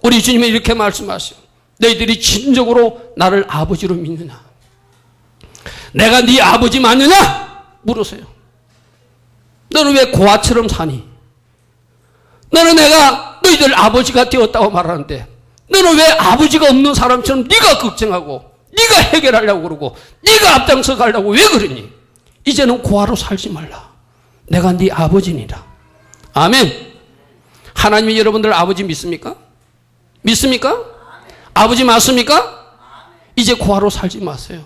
우리 주님이 이렇게 말씀하세요. 너희들이 진정으로 나를 아버지로 믿느냐? 내가 네 아버지 맞느냐? 물으세요. 너는 왜 고아처럼 사니? 너는 내가 너희들 아버지가 되었다고 말하는데 너는 왜 아버지가 없는 사람처럼 네가 걱정하고 네가 해결하려고 그러고 네가 앞장서 가려고 왜 그러니? 이제는 고아로 살지 말라. 내가 네 아버지니라. 아멘. 하나님이 여러분들 아버지 믿습니까? 믿습니까? 아버지 맞습니까? 이제 고아로 살지 마세요.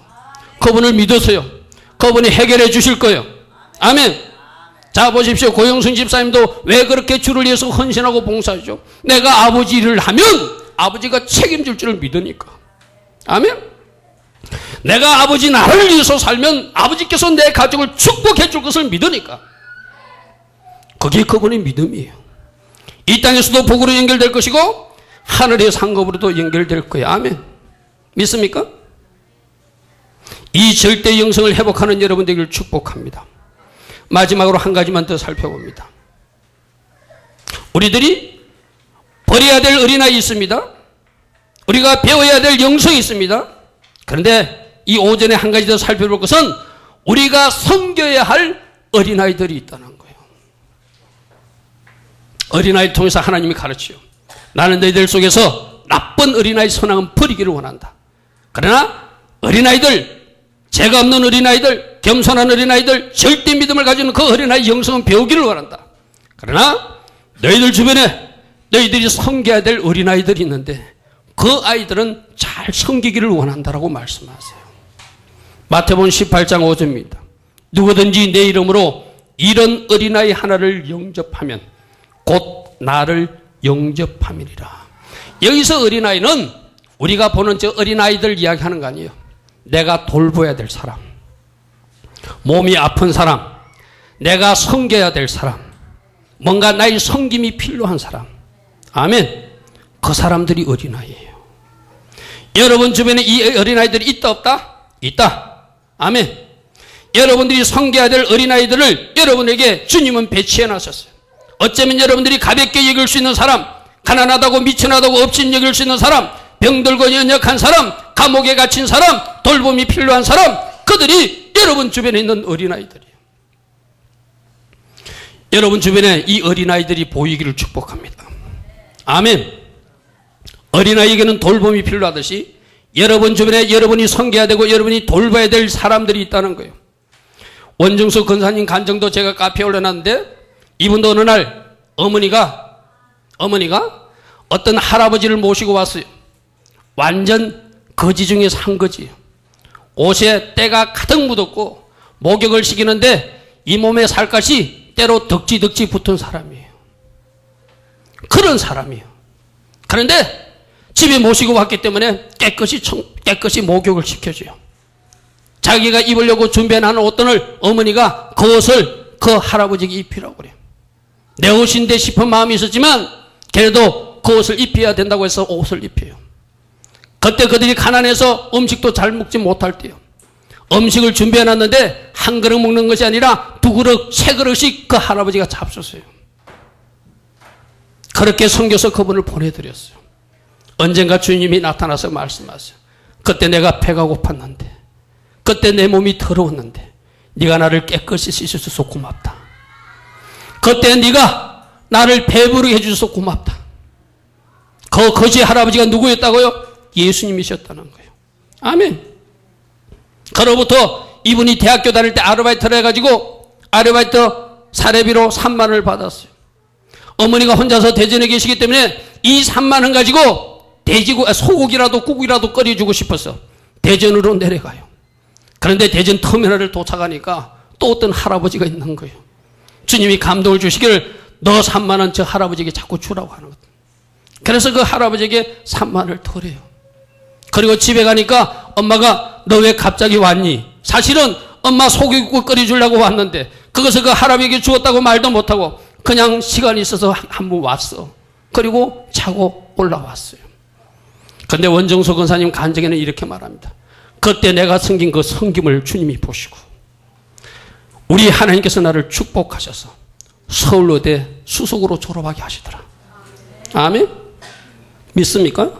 그분을 믿으세요. 그분이 해결해 주실 거예요. 아멘. 자 보십시오. 고영순 집사님도 왜 그렇게 주를 위해서 헌신하고 봉사하죠? 내가 아버지 일을 하면 아버지가 책임질 줄을 믿으니까. 아멘. 내가 아버지 나를 위해서 살면 아버지께서 내 가족을 축복해 줄 것을 믿으니까. 그게 그분의 믿음이에요. 이 땅에서도 복으로 연결될 것이고 하늘의 상급으로도 연결될 거예요. 아멘. 믿습니까? 이 절대 영성을 회복하는 여러분 되기를 축복합니다. 마지막으로 한 가지만 더 살펴봅니다. 우리들이 버려야 될 어린아이 있습니다. 우리가 배워야 될 영성이 있습니다. 그런데 이 오전에 한 가지 더 살펴볼 것은 우리가 섬겨야 할 어린아이들이 있다는 거예요. 어린아이를 통해서 하나님이 가르치요. 나는 너희들 속에서 나쁜 어린아이 선악은 버리기를 원한다. 그러나 어린아이들, 죄가 없는 어린아이들, 겸손한 어린아이들, 절대 믿음을 가지는 그 어린아이 영성은 배우기를 원한다. 그러나 너희들 주변에 너희들이 섬겨야 될 어린아이들이 있는데 그 아이들은 잘 섬기기를 원한다라고 말씀하세요. 마태복음 18장 5절입니다. 누구든지 내 이름으로 이런 어린아이 하나를 영접하면 곧 나를 영접함이니라. 여기서 어린아이는 우리가 보는 저 어린아이들 이야기하는 거 아니에요. 내가 돌봐야 될 사람, 몸이 아픈 사람, 내가 섬겨야 될 사람, 뭔가 나의 섬김이 필요한 사람. 아멘. 그 사람들이 어린아이예요. 여러분 주변에 이 어린아이들이 있다 없다? 있다. 아멘. 여러분들이 섬겨야 될 어린아이들을 여러분에게 주님은 배치해 놨었어요. 어쩌면 여러분들이 가볍게 여길 수 있는 사람, 가난하다고 미천하다고 업신 여길 수 있는 사람, 병들고 연약한 사람, 감옥에 갇힌 사람, 돌봄이 필요한 사람, 그들이 여러분 주변에 있는 어린아이들이에요. 여러분 주변에 이 어린아이들이 보이기를 축복합니다. 아멘. 어린아이에게는 돌봄이 필요하듯이 여러분 주변에 여러분이 섬겨야 되고 여러분이 돌봐야 될 사람들이 있다는 거예요. 원정수 권사님 간증도 제가 카페에 올려놨는데 이분도 어느 날 어머니가 어떤 할아버지를 모시고 왔어요. 완전 거지 중에서 한 거지요. 옷에 때가 가득 묻었고 목욕을 시키는데 이 몸에 살갗이 때로 덕지덕지 붙은 사람이에요. 그런 사람이에요. 그런데 집에 모시고 왔기 때문에 깨끗이 목욕을 시켜줘요. 자기가 입으려고 준비해놓은 옷들을 어머니가 그 옷을 그 할아버지에게 입히라고 그래요. 내 옷인데 싶은 마음이 있었지만 그래도 그 옷을 입혀야 된다고 해서 옷을 입혀요. 그때 그들이 가난해서 음식도 잘 먹지 못할 때요. 음식을 준비해놨는데 한 그릇 먹는 것이 아니라 두 그릇, 세 그릇씩 그 할아버지가 잡수세요. 그렇게 섬겨서 그분을 보내드렸어요. 언젠가 주님이 나타나서 말씀하세요. 그때 내가 배가 고팠는데, 그때 내 몸이 더러웠는데 네가 나를 깨끗이 씻어줘서 고맙다. 그때 네가 나를 배부르게 해주셔서 고맙다. 그 거지 할아버지가 누구였다고요? 예수님이셨다는 거예요. 아멘. 그로부터 이분이 대학교 다닐 때 아르바이트를 해가지고 아르바이트 사례비로 3만 원을 받았어요. 어머니가 혼자서 대전에 계시기 때문에 이 3만 원 가지고 소고기라도 국이라도 끓여주고 싶어서 대전으로 내려가요. 그런데 대전 터미널을 도착하니까 또 어떤 할아버지가 있는 거예요. 주님이 감동을 주시기를 너 3만 원 저 할아버지에게 자꾸 주라고 하는 거예요. 그래서 그 할아버지에게 3만 원을 덜어요. 그리고 집에 가니까 엄마가 너 왜 갑자기 왔니? 사실은 엄마 소고기국 끓여주려고 왔는데 그것을 그 할아버지에게 주었다고 말도 못하고 그냥 시간이 있어서 한번 왔어. 그리고 자고 올라왔어요. 그런데 원정소 권사님 간증에는 이렇게 말합니다. 그때 내가 섬긴 그 섬김을 주님이 보시고 우리 하나님께서 나를 축복하셔서 서울여대 수석으로 졸업하게 하시더라. 아멘? 믿습니까?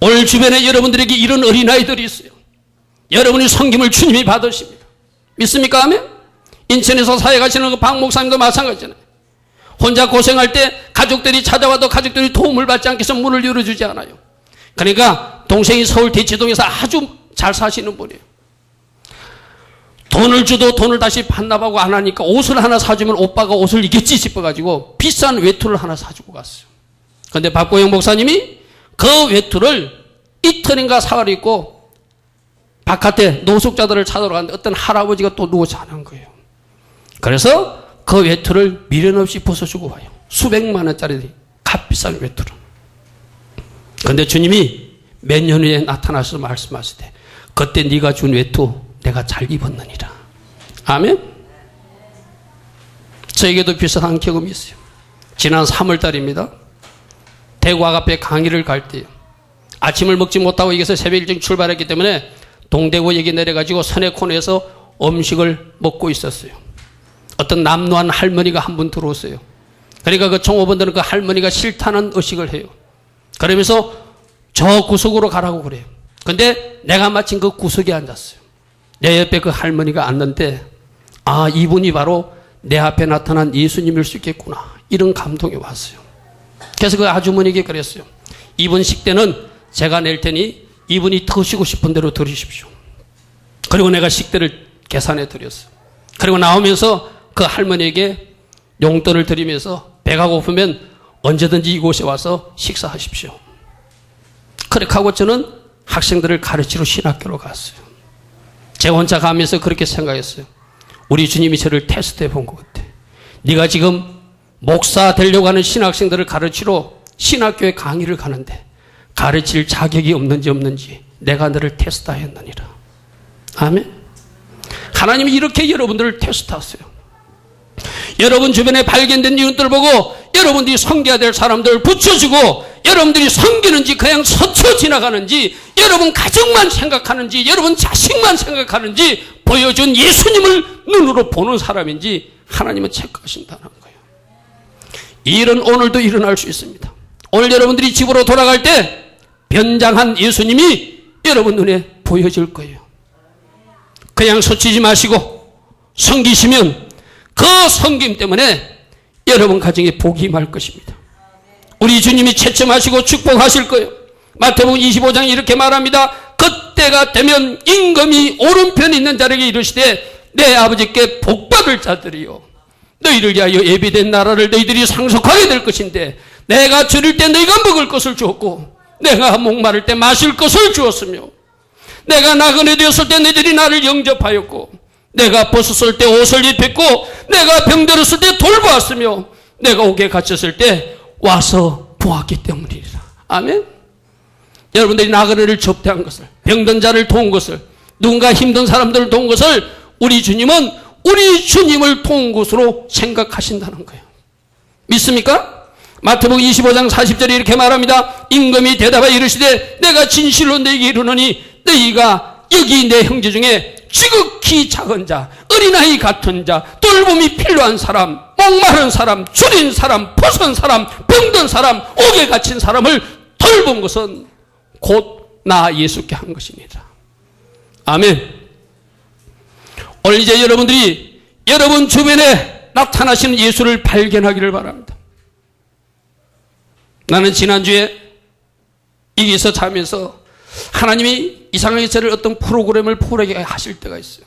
오늘 주변에 여러분들에게 이런 어린아이들이 있어요. 여러분이 섬김을 주님이 받으십니다. 믿습니까? 아멘? 인천에서 사회 가시는 그 박 목사님도 마찬가지잖아요. 혼자 고생할 때 가족들이 찾아와도 가족들이 도움을 받지 않기 위해서 문을 열어주지 않아요. 그러니까 동생이 서울 대치동에서 아주 잘 사시는 분이에요. 돈을 줘도 돈을 다시 반납하고 안 하니까 옷을 하나 사주면 오빠가 옷을 이겼지 싶어가지고 비싼 외투를 하나 사주고 갔어요. 그런데 박보영 목사님이 그 외투를 이틀인가 사흘 입고 바깥에 노숙자들을 찾아러 갔는데 어떤 할아버지가 또 누워 자는 거예요. 그래서 그 외투를 미련 없이 벗어주고 와요. 수백만 원짜리 값비싼 외투를. 그런데 주님이 몇 년 후에 나타나서 말씀하시되 그때 네가 준 외투 내가 잘 입었느니라. 아멘? 저에게도 비슷한 경험이 있어요. 지난 3월달입니다. 대구 아가페 강의를 갈 때요. 아침을 먹지 못하고 여기서 새벽 일찍 출발했기 때문에 동대구역에 내려가지고 선해코너에서 음식을 먹고 있었어요. 어떤 남노한 할머니가 한 분 들어오세요. 그러니까 그 종업원들은 그 할머니가 싫다는 의식을 해요. 그러면서 저 구석으로 가라고 그래요. 근데 내가 마침 그 구석에 앉았어요. 내 옆에 그 할머니가 앉는데 아, 이분이 바로 내 앞에 나타난 예수님일 수 있겠구나. 이런 감동이 왔어요. 그래서 그 아주머니에게 그랬어요. 이분 식대는 제가 낼 테니 이분이 드시고 싶은 대로 드리십시오. 그리고 내가 식대를 계산해 드렸어요. 그리고 나오면서 그 할머니에게 용돈을 드리면서 배가 고프면 언제든지 이곳에 와서 식사하십시오. 그렇게 하고 저는 학생들을 가르치러 신학교로 갔어요. 제가 혼자 가면서 그렇게 생각했어요. 우리 주님이 저를 테스트해 본 것 같아. 네가 지금 목사 되려고 하는 신학생들을 가르치러 신학교에 강의를 가는데 가르칠 자격이 없는지 내가 너를 테스트하였느니라. 아멘. 하나님이 이렇게 여러분들을 테스트하세요. 여러분 주변에 발견된 이웃들 보고 여러분들이 섬겨야 될 사람들을 붙여주고 여러분들이 섬기는지 그냥 스쳐 지나가는지 여러분 가정만 생각하는지 여러분 자식만 생각하는지 보여준 예수님을 눈으로 보는 사람인지 하나님은 체크하신다는 거예요. 이 일은 오늘도 일어날 수 있습니다. 오늘 여러분들이 집으로 돌아갈 때 변장한 예수님이 여러분 눈에 보여질 거예요. 그냥 서치지 마시고 섬기시면 그 섬김 때문에 여러분 가정에 복이 임할 것입니다. 우리 주님이 채점하시고 축복하실 거예요. 마태복음 25장에 이렇게 말합니다. 그때가 되면 임금이 오른편에 있는 자에게 이르시되 내 아버지께 복받을 자들이요 너희를 위하여 예비된 나라를 너희들이 상속하게 될 것인데 내가 줄일 때 너희가 먹을 것을 주었고 내가 목마를 때 마실 것을 주었으며 내가 나그네 되었을 때 너희들이 나를 영접하였고 내가 벗었을 때 옷을 입혔고 내가 병들었을 때 돌보았으며 내가 옥에 갇혔을 때 와서 보았기 때문이라. 아멘. 여러분들이 나그네를 접대한 것을 병든 자를 도운 것을 누군가 힘든 사람들을 도운 것을 우리 주님은 우리 주님을 도운 것으로 생각하신다는 거예요. 믿습니까? 마태복음 25장 40절에 이렇게 말합니다. 임금이 대답하여 이르시되 내가 진실로 너희에게 이르노니 너희가 여기 내 형제 중에 지극히 작은 자, 어린아이 같은 자, 돌봄이 필요한 사람, 목마른 사람, 줄인 사람, 벗은 사람, 병든 사람, 옥에 갇힌 사람을 돌본 것은 곧 나 예수께 한 것입니다. 아멘. 오늘 이제 여러분들이 여러분 주변에 나타나시는 예수를 발견하기를 바랍니다. 나는 지난주에 여기서 자면서 하나님이 이상하게 저를 어떤 프로그램을 보게 하실 때가 있어요.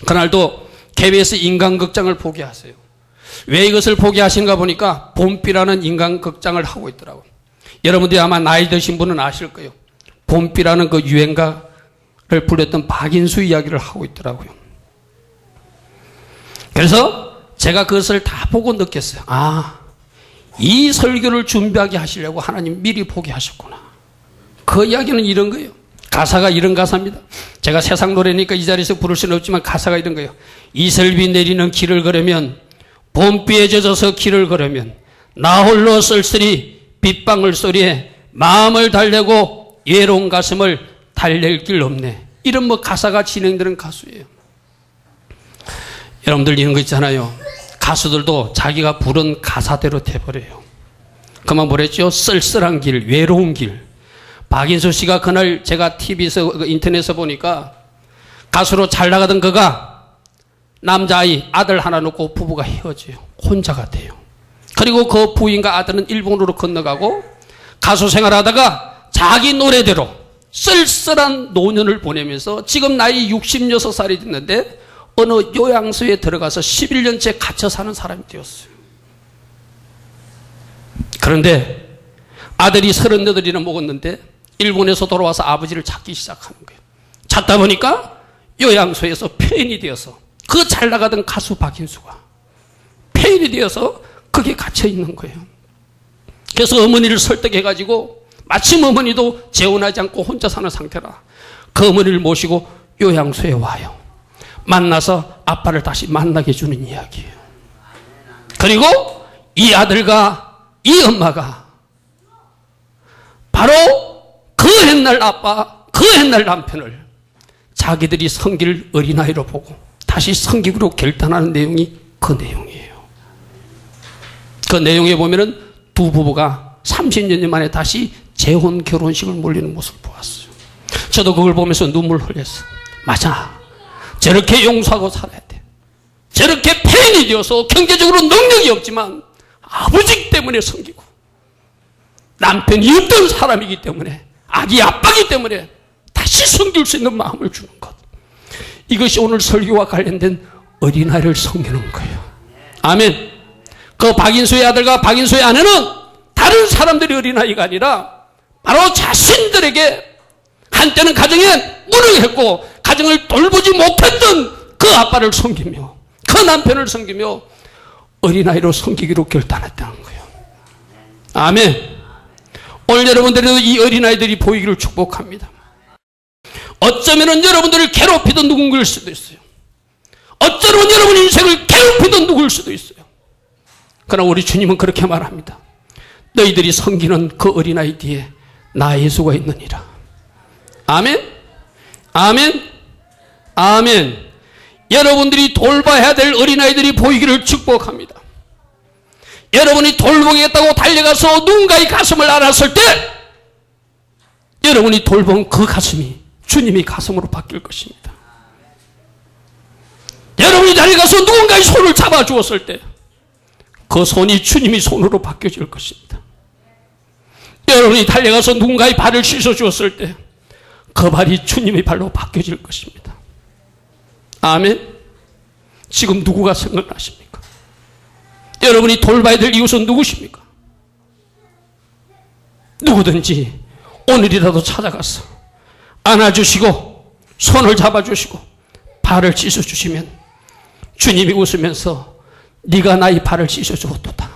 그날도 KBS 인간극장을 보게 하세요. 왜 이것을 보게 하신가 보니까 봄비라는 인간극장을 하고 있더라고요. 여러분들이 아마 나이 드신 분은 아실 거예요. 봄비라는 그 유행가를 불렀던 박인수 이야기를 하고 있더라고요. 그래서 제가 그것을 다 보고 느꼈어요. 아, 이 설교를 준비하게 하시려고 하나님 미리 보게 하셨구나. 그 이야기는 이런 거예요. 가사가 이런 가사입니다. 제가 세상 노래니까 이 자리에서 부를 수는 없지만 가사가 이런 거예요. 이슬비 내리는 길을 걸으면, 봄비에 젖어서 길을 걸으면, 나 홀로 쓸쓸히 빗방울 소리에 마음을 달래고 외로운 가슴을 달랠 길 없네. 이런 뭐 가사가 진행되는 가수예요. 여러분들 이런 거 있잖아요. 가수들도 자기가 부른 가사대로 돼버려요. 그만 뭐랬죠? 쓸쓸한 길, 외로운 길. 박인수 씨가 그날 제가 TV에서 인터넷에서 보니까 가수로 잘 나가던 그가 남자아이 아들 하나 놓고 부부가 헤어져요. 혼자가 돼요. 그리고 그 부인과 아들은 일본으로 건너가고 가수 생활하다가 자기 노래대로 쓸쓸한 노년을 보내면서 지금 나이 66살이 됐는데 어느 요양소에 들어가서 11년째 갇혀 사는 사람이 되었어요. 그런데 아들이 38이나 먹었는데 일본에서 돌아와서 아버지를 찾기 시작하는 거예요. 찾다 보니까 요양소에서 폐인이 되어서 그 잘 나가던 가수 박인수가 폐인이 되어서 거기에 갇혀 있는 거예요. 그래서 어머니를 설득해가지고 마침 어머니도 재혼하지 않고 혼자 사는 상태라 그 어머니를 모시고 요양소에 와요. 만나서 아빠를 다시 만나게 해주는 이야기예요. 그리고 이 아들과 이 엄마가 바로 그 옛날 아빠, 그 옛날 남편을 자기들이 섬길 어린아이로 보고 다시 섬기기로 결단하는 내용이 그 내용이에요. 그 내용에 보면은 두 부부가 30년 만에 다시 재혼 결혼식을 몰리는 모습을 보았어요. 저도 그걸 보면서 눈물 흘렸어요. 맞아. 저렇게 용서하고 살아야 돼. 저렇게 폐인이 되어서 경제적으로 능력이 없지만 아버지 때문에 섬기고 남편이 없던 사람이기 때문에 아기 아빠이기 때문에 다시 섬길 수 있는 마음을 주는 것. 이것이 오늘 설교와 관련된 어린아이를 섬기는 거예요. 아멘. 그 박인수의 아들과 박인수의 아내는 다른 사람들의 어린아이가 아니라 바로 자신들에게 한때는 가정에 무능했고 가정을 돌보지 못했던 그 아빠를 섬기며 그 남편을 섬기며 어린아이로 섬기기로 결단했다는 거예요. 아멘. 오늘 여러분들에도 이 어린아이들이 보이기를 축복합니다. 어쩌면 여러분들을 괴롭히던 누군가일 수도 있어요. 어쩌면 여러분 인생을 괴롭히던 누구일 수도 있어요. 그러나 우리 주님은 그렇게 말합니다. 너희들이 섬기는 그 어린아이 뒤에 나 예수가 있느니라. 아멘. 아멘. 아멘. 여러분들이 돌봐야 될 어린아이들이 보이기를 축복합니다. 여러분이 돌보겠다고 달려가서 누군가의 가슴을 안았을 때 여러분이 돌본 그 가슴이 주님의 가슴으로 바뀔 것입니다. 여러분이 달려가서 누군가의 손을 잡아주었을 때 그 손이 주님의 손으로 바뀌어질 것입니다. 여러분이 달려가서 누군가의 발을 씻어주었을 때 그 발이 주님의 발로 바뀌어질 것입니다. 아멘. 지금 누구가 생각나십니까? 여러분이 돌봐야 될 이웃은 누구십니까? 누구든지 오늘이라도 찾아가서 안아주시고 손을 잡아주시고 발을 씻어주시면 주님이 웃으면서 네가 나의 발을 씻어주었도다.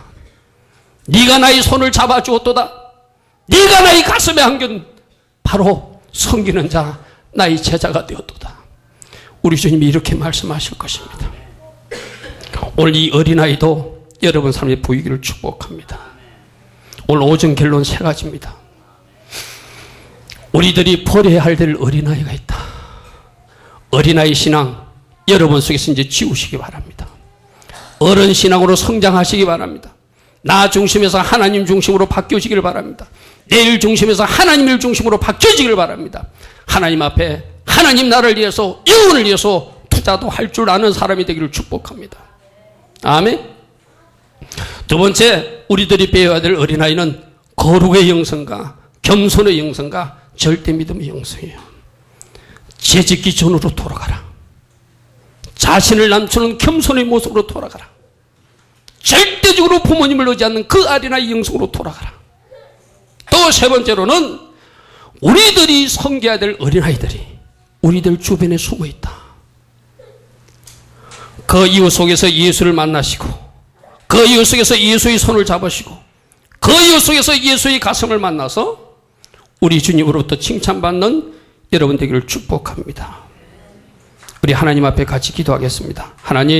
네가 나의 손을 잡아주었도다. 네가 나의 가슴에 안긴 바로 섬기는 자 나의 제자가 되었도다. 우리 주님이 이렇게 말씀하실 것입니다. 오늘 이 어린아이도 여러분 삶에 보이기를 축복합니다. 오늘 오전 결론 어린아이 신앙 여러분 속에서 이제 지우시기 바랍니다. 어른 신앙으로 성장하시기 바랍니다. 나 중심에서 하나님 중심으로 바뀌어지기를 바랍니다. 내일 중심에서 하나님을 중심으로 바뀌어지기를 바랍니다. 하나님 앞에 하나님 나라를 위해서 영혼을 위해서 투자도 할 줄 아는 사람이 되기를 축복합니다. 아멘. 두 번째, 우리들이 배워야 될 어린아이는 거룩의 영성과 겸손의 영성과 절대 믿음의 영성이에요. 죄짓기 전으로 돌아가라. 자신을 감추는 겸손의 모습으로 돌아가라. 절대적으로 부모님을 의지 않는 그 어린아이 영성으로 돌아가라. 또 세 번째로는 우리들이 섬겨야 될 어린아이들이 우리들 주변에 숨어 있다. 그 이유 속에서 예수를 만나시고, 그 이유 속에서 예수의 손을 잡으시고, 그 이유 속에서 예수의 가슴을 만나서 우리 주님으로부터 칭찬받는 여러분 되기를 축복합니다. 우리 하나님 앞에 같이 기도하겠습니다. 하나님,